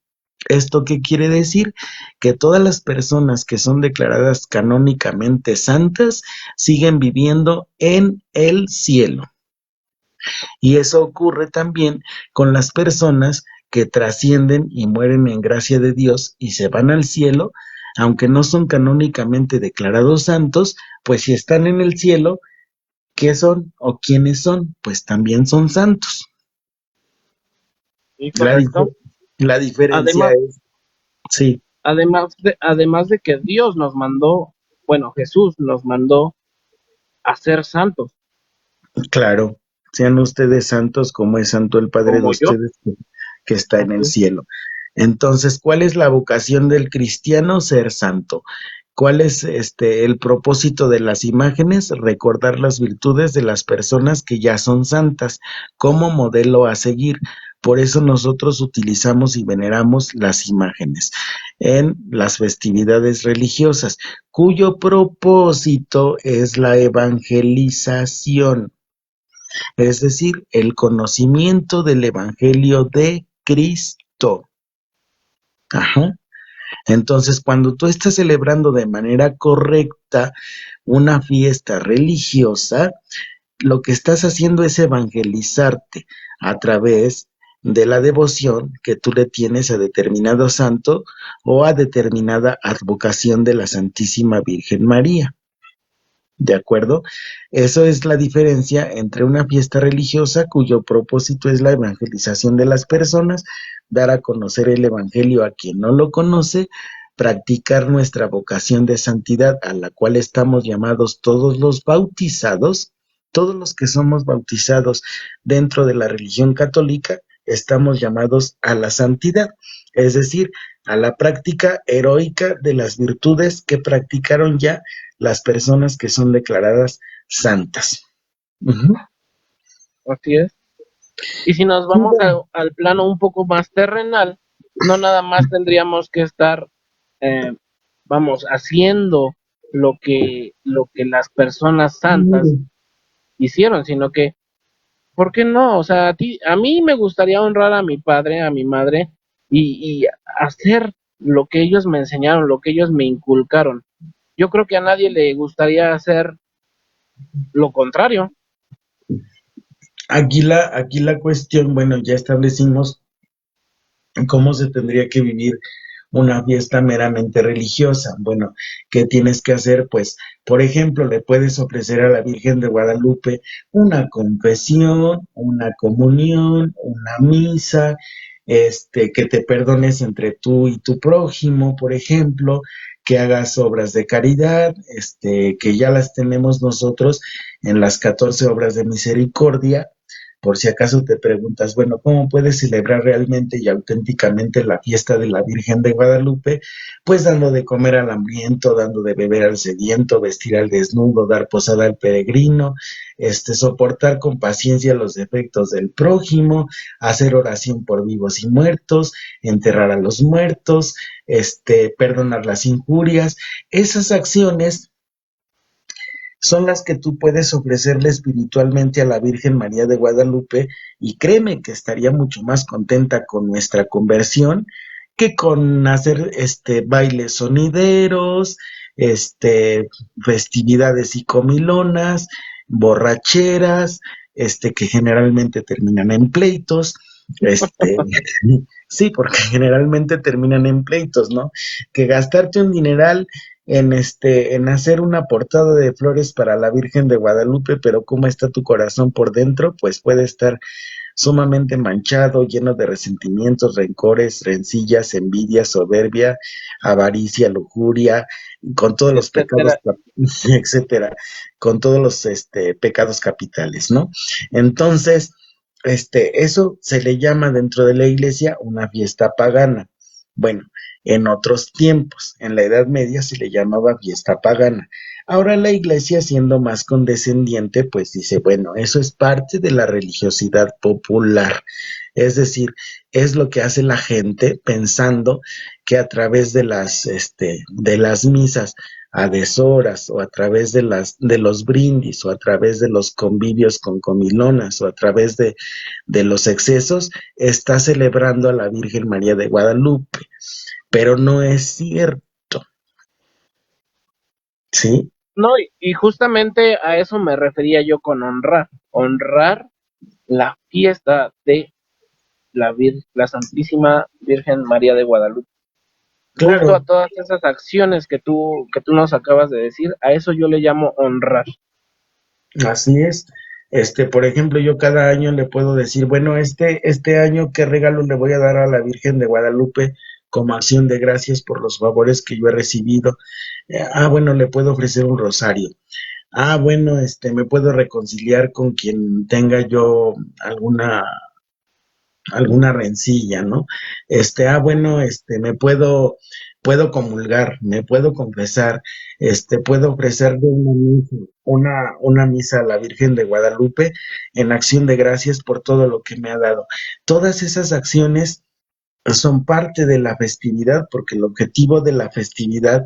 ¿Esto qué quiere decir? Que todas las personas que son declaradas canónicamente santas siguen viviendo en el cielo. Y eso ocurre también con las personas que trascienden y mueren en gracia de Dios y se van al cielo, aunque no son canónicamente declarados santos, pues si están en el cielo, ¿qué son o quiénes son? Pues también son santos. Sí, La, correcto. dif- la diferencia Además, es, sí. además de que Dios nos mandó, bueno, Jesús nos mandó a ser santos, Claro, sean ustedes santos como es santo el Padre de como yo. ustedes que está en Así el es. cielo. Entonces, ¿cuál es la vocación del cristiano? Ser santo. ¿Cuál es el propósito de las imágenes? Recordar las virtudes de las personas que ya son santas como modelo a seguir. Por eso nosotros utilizamos y veneramos las imágenes en las festividades religiosas, cuyo propósito es la evangelización, es decir, el conocimiento del Evangelio de Cristo. Ajá. Entonces, cuando tú estás celebrando de manera correcta una fiesta religiosa, lo que estás haciendo es evangelizarte a través de la devoción que tú le tienes a determinado santo o a determinada advocación de la Santísima Virgen María. ¿De acuerdo? Eso es la diferencia entre una fiesta religiosa cuyo propósito es la evangelización de las personas, dar a conocer el Evangelio a quien no lo conoce, practicar nuestra vocación de santidad a la cual estamos llamados todos los bautizados, todos los que somos bautizados dentro de la religión católica, estamos llamados a la santidad, es decir, a la práctica heroica de las virtudes que practicaron ya las personas que son declaradas santas. Uh-huh. Así es. Y si nos vamos al plano un poco más terrenal, no nada más tendríamos que estar, vamos, haciendo lo que las personas santas hicieron, sino que, ¿por qué no? O sea, a mí me gustaría honrar a mi padre, a mi madre, y hacer lo que ellos me enseñaron, lo que ellos me inculcaron. Yo creo que a nadie le gustaría hacer lo contrario. Aquí la cuestión, bueno, ya establecimos cómo se tendría que vivir una fiesta meramente religiosa. Bueno, ¿qué tienes que hacer? Pues, por ejemplo, le puedes ofrecer a la Virgen de Guadalupe una confesión, una comunión, una misa, que te perdones entre tú y tu prójimo, por ejemplo, que hagas obras de caridad, que ya las tenemos nosotros en las 14 obras de misericordia. Por si acaso te preguntas, bueno, ¿cómo puedes celebrar realmente y auténticamente la fiesta de la Virgen de Guadalupe? Pues dando de comer al hambriento, dando de beber al sediento, vestir al desnudo, dar posada al peregrino, soportar con paciencia los defectos del prójimo, hacer oración por vivos y muertos, enterrar a los muertos, perdonar las injurias. Esas acciones son las que tú puedes ofrecerle espiritualmente a la Virgen María de Guadalupe, y créeme que estaría mucho más contenta con nuestra conversión que con hacer bailes sonideros, festividades y comilonas, borracheras, que generalmente terminan en pleitos, sí, porque generalmente terminan en pleitos, ¿no? Que gastarte un dineral en hacer una portada de flores para la Virgen de Guadalupe, pero cómo está tu corazón por dentro, pues puede estar sumamente manchado, lleno de resentimientos, rencores, rencillas, envidia, soberbia, avaricia, lujuria, con todos los pecados, Etcétera. etcétera, con todos los pecados capitales, ¿no? Entonces, eso se le llama dentro de la iglesia una fiesta pagana. Bueno, en otros tiempos, en la Edad Media, se le llamaba fiesta pagana. Ahora la iglesia, siendo más condescendiente, pues dice, bueno, eso es parte de la religiosidad popular. Es decir, es lo que hace la gente pensando que a través de las misas a deshoras, o a través de los brindis, o a través de los convivios con comilonas, o a través de los excesos, está celebrando a la Virgen María de Guadalupe. Pero no es cierto, ¿sí? No, y justamente a eso me refería yo con honrar la fiesta de la Santísima Virgen María de Guadalupe. Justo a Claro, todas esas acciones que tú nos acabas de decir, a eso yo le llamo honrar. así es. Por ejemplo, yo cada año le puedo decir, bueno, este año, ¿qué regalo le voy a dar a la Virgen de Guadalupe como acción de gracias por los favores que yo he recibido? Bueno, le puedo ofrecer un rosario. Bueno, me puedo reconciliar con quien tenga yo alguna rencilla, ¿no? Bueno, me puedo puedo comulgar, me puedo confesar, puedo ofrecerle una misa a la Virgen de Guadalupe en acción de gracias por todo lo que me ha dado. Todas esas acciones son parte de la festividad, porque el objetivo de la festividad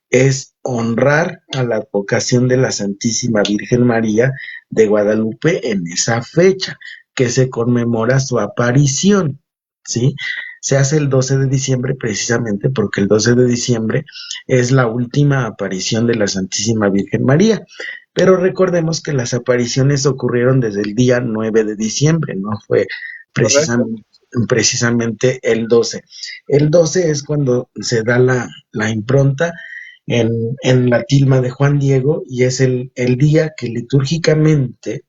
es honrar a la advocación de la Santísima Virgen María de Guadalupe en esa fecha que se conmemora su aparición, ¿sí? Se hace el 12 de diciembre precisamente porque el 12 de diciembre es la última aparición de la Santísima Virgen María. Pero recordemos que las apariciones ocurrieron desde el día 9 de diciembre, no fue ¿correcto? precisamente el 12. El 12 es cuando se da la impronta en la tilma de Juan Diego y es el día que litúrgicamente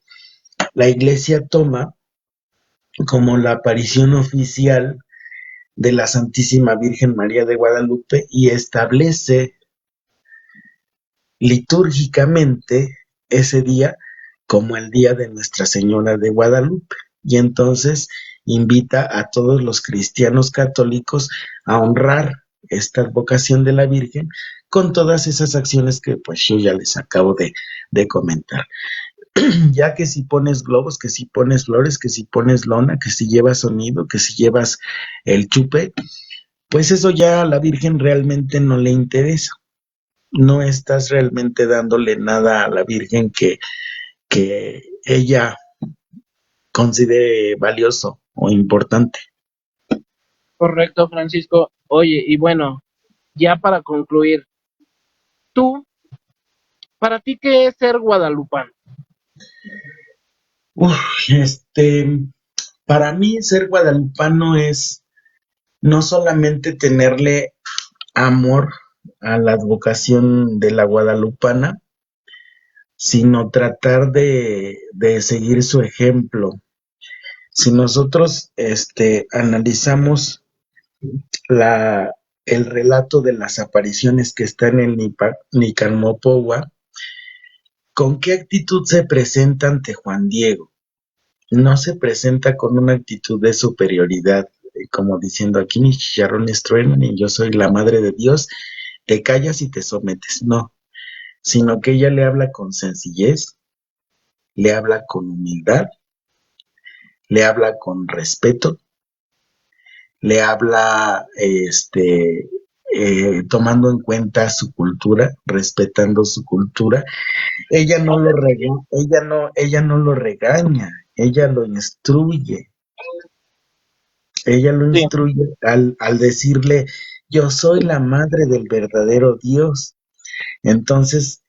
la iglesia toma como la aparición oficial de la Santísima Virgen María de Guadalupe y establece litúrgicamente ese día como el día de Nuestra Señora de Guadalupe. Y entonces invita a todos los cristianos católicos a honrar esta vocación de la Virgen con todas esas acciones que pues yo ya les acabo de comentar. Ya que si pones globos, que si pones flores, que si pones lona, que si llevas sonido, que si llevas el chupe, pues eso ya a la Virgen realmente no le interesa. No estás realmente dándole nada a la Virgen que ella considere valioso o importante. Correcto, Francisco. Oye, y bueno, ya para concluir, tú, ¿para ti qué es ser guadalupano? Uf, para mí ser guadalupano es no solamente tenerle amor a la advocación de la guadalupana, sino tratar de seguir su ejemplo. Si nosotros analizamos la, el relato de las apariciones que están en Nican Mopowa, ¿con qué actitud se presenta ante Juan Diego? No se presenta con una actitud de superioridad, como diciendo aquí mis chicharrones truenan y yo soy la madre de Dios, te callas y te sometes, no, sino que ella le habla con sencillez, le habla con humildad, le habla con respeto, le habla tomando en cuenta su cultura, respetando su cultura. Ella no lo regaña, ella lo Sí, instruye al decirle, yo soy la madre del verdadero Dios. Entonces,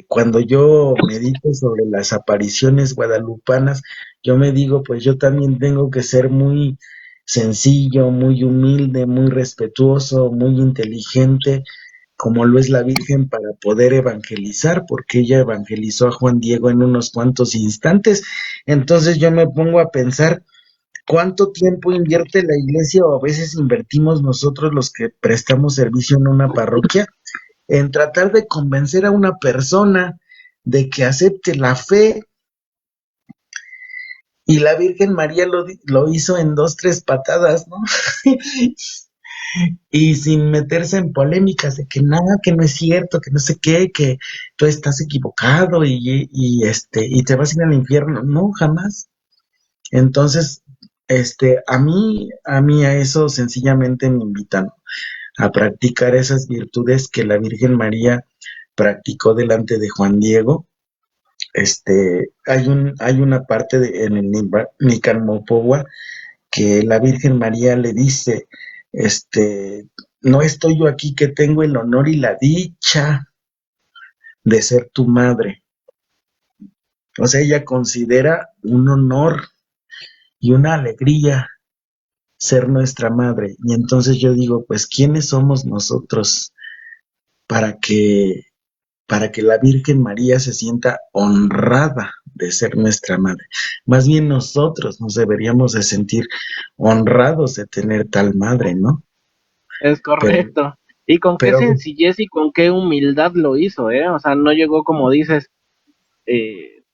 cuando yo medito sobre las apariciones guadalupanas, yo me digo, pues yo también tengo que ser muy sencillo, muy humilde, muy respetuoso, muy inteligente, como lo es la Virgen para poder evangelizar, porque ella evangelizó a Juan Diego en unos cuantos instantes. Entonces yo me pongo a pensar cuánto tiempo invierte la iglesia o a veces invertimos nosotros los que prestamos servicio en una parroquia en tratar de convencer a una persona de que acepte la fe y la Virgen María lo hizo en dos, tres patadas, ¿no? Y sin meterse en polémicas de que nada, que no es cierto, que no sé qué, que tú estás equivocado y te vas a ir al infierno. No, jamás. Entonces, a eso sencillamente me invitan a practicar esas virtudes que la Virgen María practicó delante de Juan Diego. Hay una parte en el Nican Mopowa que la Virgen María le dice, no estoy yo aquí que tengo el honor y la dicha de ser tu madre. O sea, ella considera un honor y una alegría ser nuestra madre. Y entonces yo digo, pues, ¿quiénes somos nosotros para que la Virgen María se sienta honrada de ser nuestra madre? Más bien nosotros nos deberíamos de sentir honrados de tener tal madre, ¿no? es Pero, correcto. Y con qué pero sencillez y con qué humildad lo hizo, ¿eh? O sea, no llegó, como dices,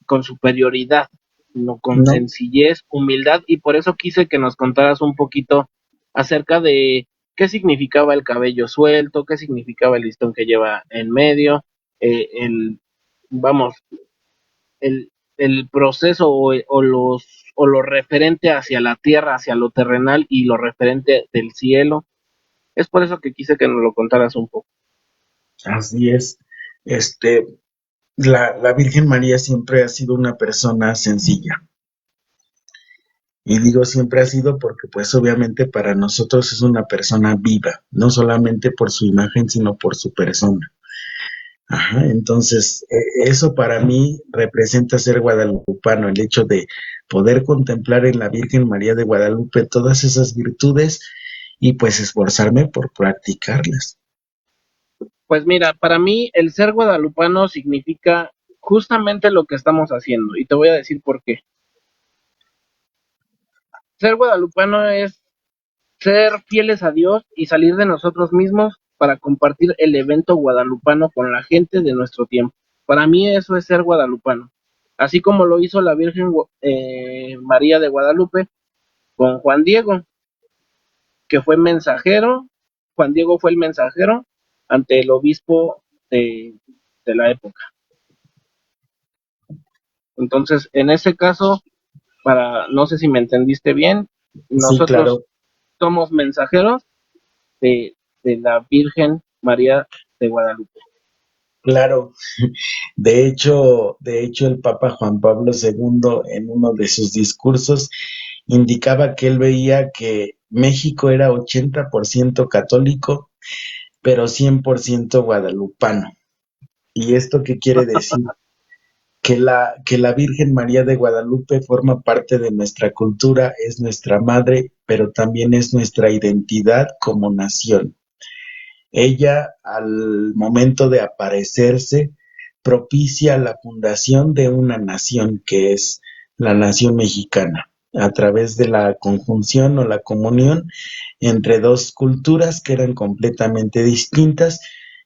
con superioridad, sino con no, sencillez, humildad, y por eso quise que nos contaras un poquito acerca de qué significaba el cabello suelto, qué significaba el listón que lleva en medio, el, vamos, el, el proceso o lo referente hacia la tierra, hacia lo terrenal y lo referente del cielo. Es por eso que quise que nos lo contaras un poco. Así es. Este, la Virgen María siempre ha sido una persona sencilla. Y digo siempre ha sido porque pues obviamente para nosotros es una persona viva, no solamente por su imagen, sino por su persona. Ajá, entonces eso para mí representa ser guadalupano, el hecho de poder contemplar en la Virgen María de Guadalupe todas esas virtudes y pues esforzarme por practicarlas. Pues mira, para mí el ser guadalupano significa justamente lo que estamos haciendo y te voy a decir por qué. Ser guadalupano es ser fieles a Dios y salir de nosotros mismos para compartir el evento guadalupano con la gente de nuestro tiempo. Para mí eso es ser guadalupano. Así como lo hizo la Virgen María de Guadalupe con Juan Diego, que fue mensajero. Juan Diego fue el mensajero ante el obispo de la época. Entonces, en ese caso, no sé si me entendiste bien, Sí, nosotros claro, somos mensajeros de, de la Virgen María de Guadalupe. claro. De hecho, el Papa Juan Pablo II en uno de sus discursos indicaba que él veía que México era 80% católico, pero 100% guadalupano. ¿Y esto qué quiere decir? Que la Virgen María de Guadalupe forma parte de nuestra cultura, es nuestra madre, pero también es nuestra identidad como nación. Ella, al momento de aparecerse, propicia la fundación de una nación que es la nación mexicana, a través de la conjunción o la comunión entre dos culturas que eran completamente distintas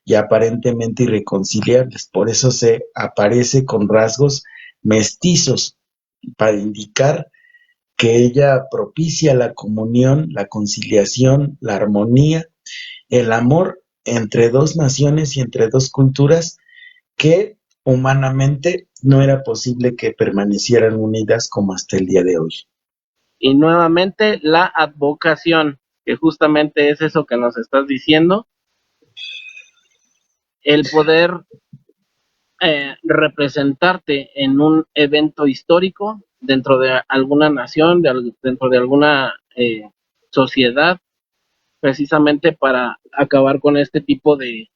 y aparentemente irreconciliables. Por eso se aparece con rasgos mestizos, para indicar que ella propicia la comunión, la conciliación, la armonía, el amor entre dos naciones y entre dos culturas que humanamente no era posible que permanecieran unidas como hasta el día de hoy. Y nuevamente la advocación, que justamente es eso que nos estás diciendo, el poder representarte en un evento histórico dentro de alguna nación, dentro de alguna sociedad, precisamente para acabar con este tipo de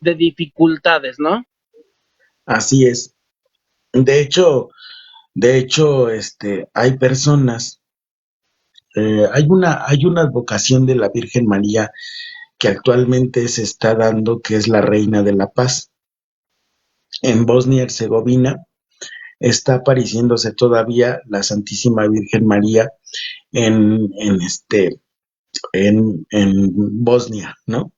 dificultades, ¿no? Así es. De hecho, hay personas, hay una advocación de la Virgen María que actualmente se está dando, que es la Reina de la Paz. En Bosnia y Herzegovina está apareciéndose todavía la Santísima Virgen María en, en este, en Bosnia, ¿no?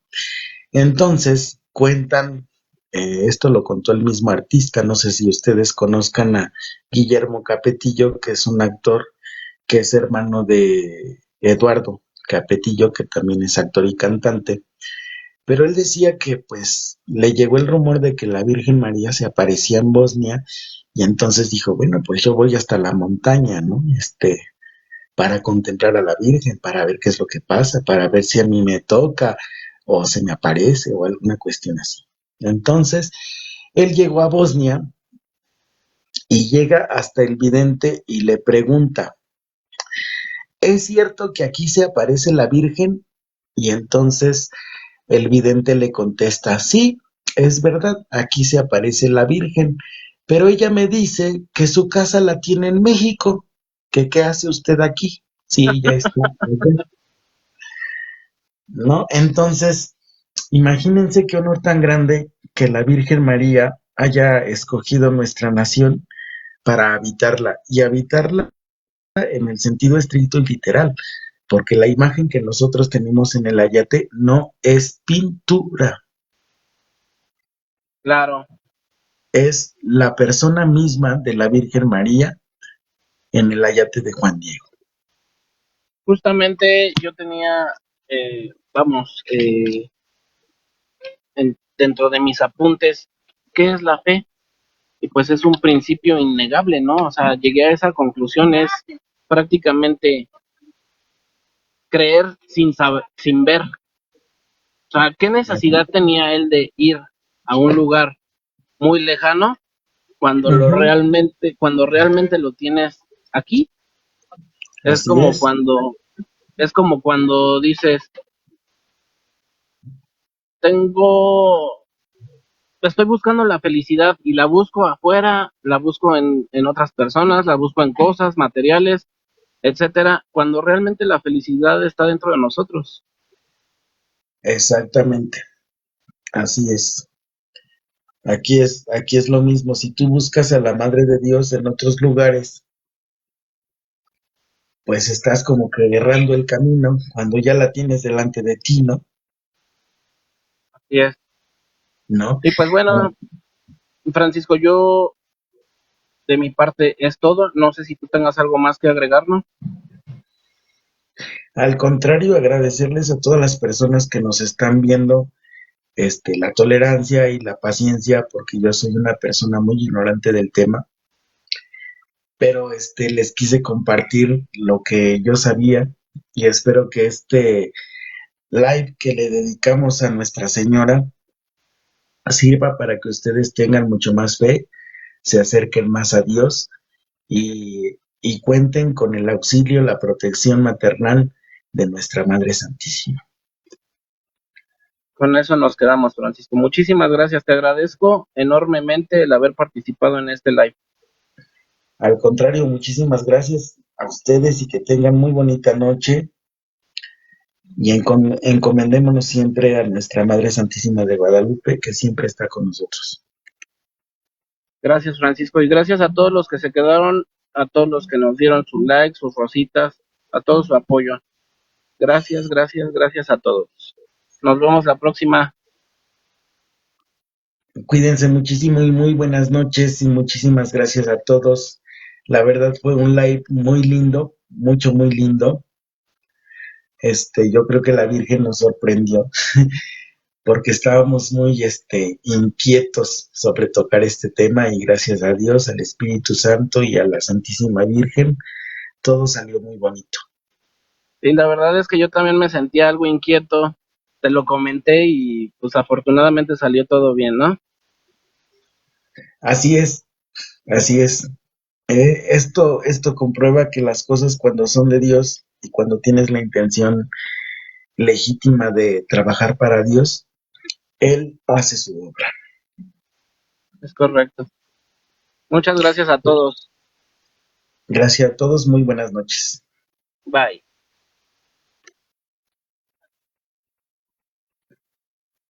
Entonces, cuentan, esto lo contó el mismo artista, no sé si ustedes conozcan a Guillermo Capetillo, que es un actor que es hermano de Eduardo Capetillo, que también es actor y cantante, pero él decía que pues le llegó el rumor de que la Virgen María se aparecía en Bosnia y entonces dijo, bueno, pues yo voy hasta la montaña, ¿no? Para contemplar a la Virgen, para ver qué es lo que pasa, para ver si a mí me toca o se me aparece o alguna cuestión así. Entonces, él llegó a Bosnia y llega hasta el vidente y le pregunta, ¿es cierto que aquí se aparece la Virgen? Y entonces el vidente le contesta, sí, es verdad, aquí se aparece la Virgen, pero ella me dice que su casa la tiene en México, que qué hace usted aquí, si ella está allá, ¿no? Entonces, imagínense qué honor tan grande que la Virgen María haya escogido nuestra nación para habitarla y habitarla en el sentido estricto y literal, porque la imagen que nosotros tenemos en el ayate no es pintura, Claro, es la persona misma de la Virgen María en el ayate de Juan Diego. justamente yo tenía vamos, dentro de mis apuntes, ¿qué es la fe? Y pues es un principio innegable, ¿no? O sea, llegué a esa conclusión, es prácticamente creer sin saber, sin ver. O sea, ¿qué necesidad tenía él de ir a un lugar muy lejano Ujú, cuando realmente lo tienes aquí? Es así como es, cuando, es como cuando dices, tengo, estoy buscando la felicidad y la busco afuera, la busco en otras personas, la busco en cosas, materiales, etcétera, cuando realmente la felicidad está dentro de nosotros. exactamente, así es. Aquí es lo mismo. Si tú buscas a la Madre de Dios en otros lugares, pues estás como que errando el camino cuando ya la tienes delante de ti, ¿no? Así es. ¿No? Y pues bueno, Francisco, yo de mi parte es todo. No sé si tú tengas algo más que agregarnos. Al contrario, agradecerles a todas las personas que nos están viendo, la tolerancia y la paciencia, porque yo soy una persona muy ignorante del tema, pero les quise compartir lo que yo sabía y espero que este live que le dedicamos a Nuestra Señora sirva para que ustedes tengan mucho más fe, se acerquen más a Dios y cuenten con el auxilio, la protección maternal de nuestra Madre Santísima. Con eso nos quedamos, Francisco. Muchísimas gracias. Te agradezco enormemente el haber participado en este live. Al contrario, muchísimas gracias a ustedes y que tengan muy bonita noche y encomendémonos siempre a nuestra Madre Santísima de Guadalupe, que siempre está con nosotros. Gracias, Francisco. Y gracias a todos los que se quedaron, a todos los que nos dieron sus likes, sus rositas, a todo su apoyo. Gracias, gracias, gracias a todos. Nos vemos la próxima. Cuídense muchísimo y muy buenas noches y muchísimas gracias a todos. La verdad fue un live muy lindo, mucho, muy lindo. Yo creo que la Virgen nos sorprendió porque estábamos muy, inquietos sobre tocar este tema y gracias a Dios, al Espíritu Santo y a la Santísima Virgen, todo salió muy bonito. Y la verdad es que yo también me sentía algo inquieto. Te lo comenté y pues afortunadamente salió todo bien, ¿no? Así es, así es. Esto comprueba que las cosas cuando son de Dios y cuando tienes la intención legítima de trabajar para Dios, Él hace su obra. Es correcto. Muchas gracias a todos. Gracias a todos, muy buenas noches. Bye.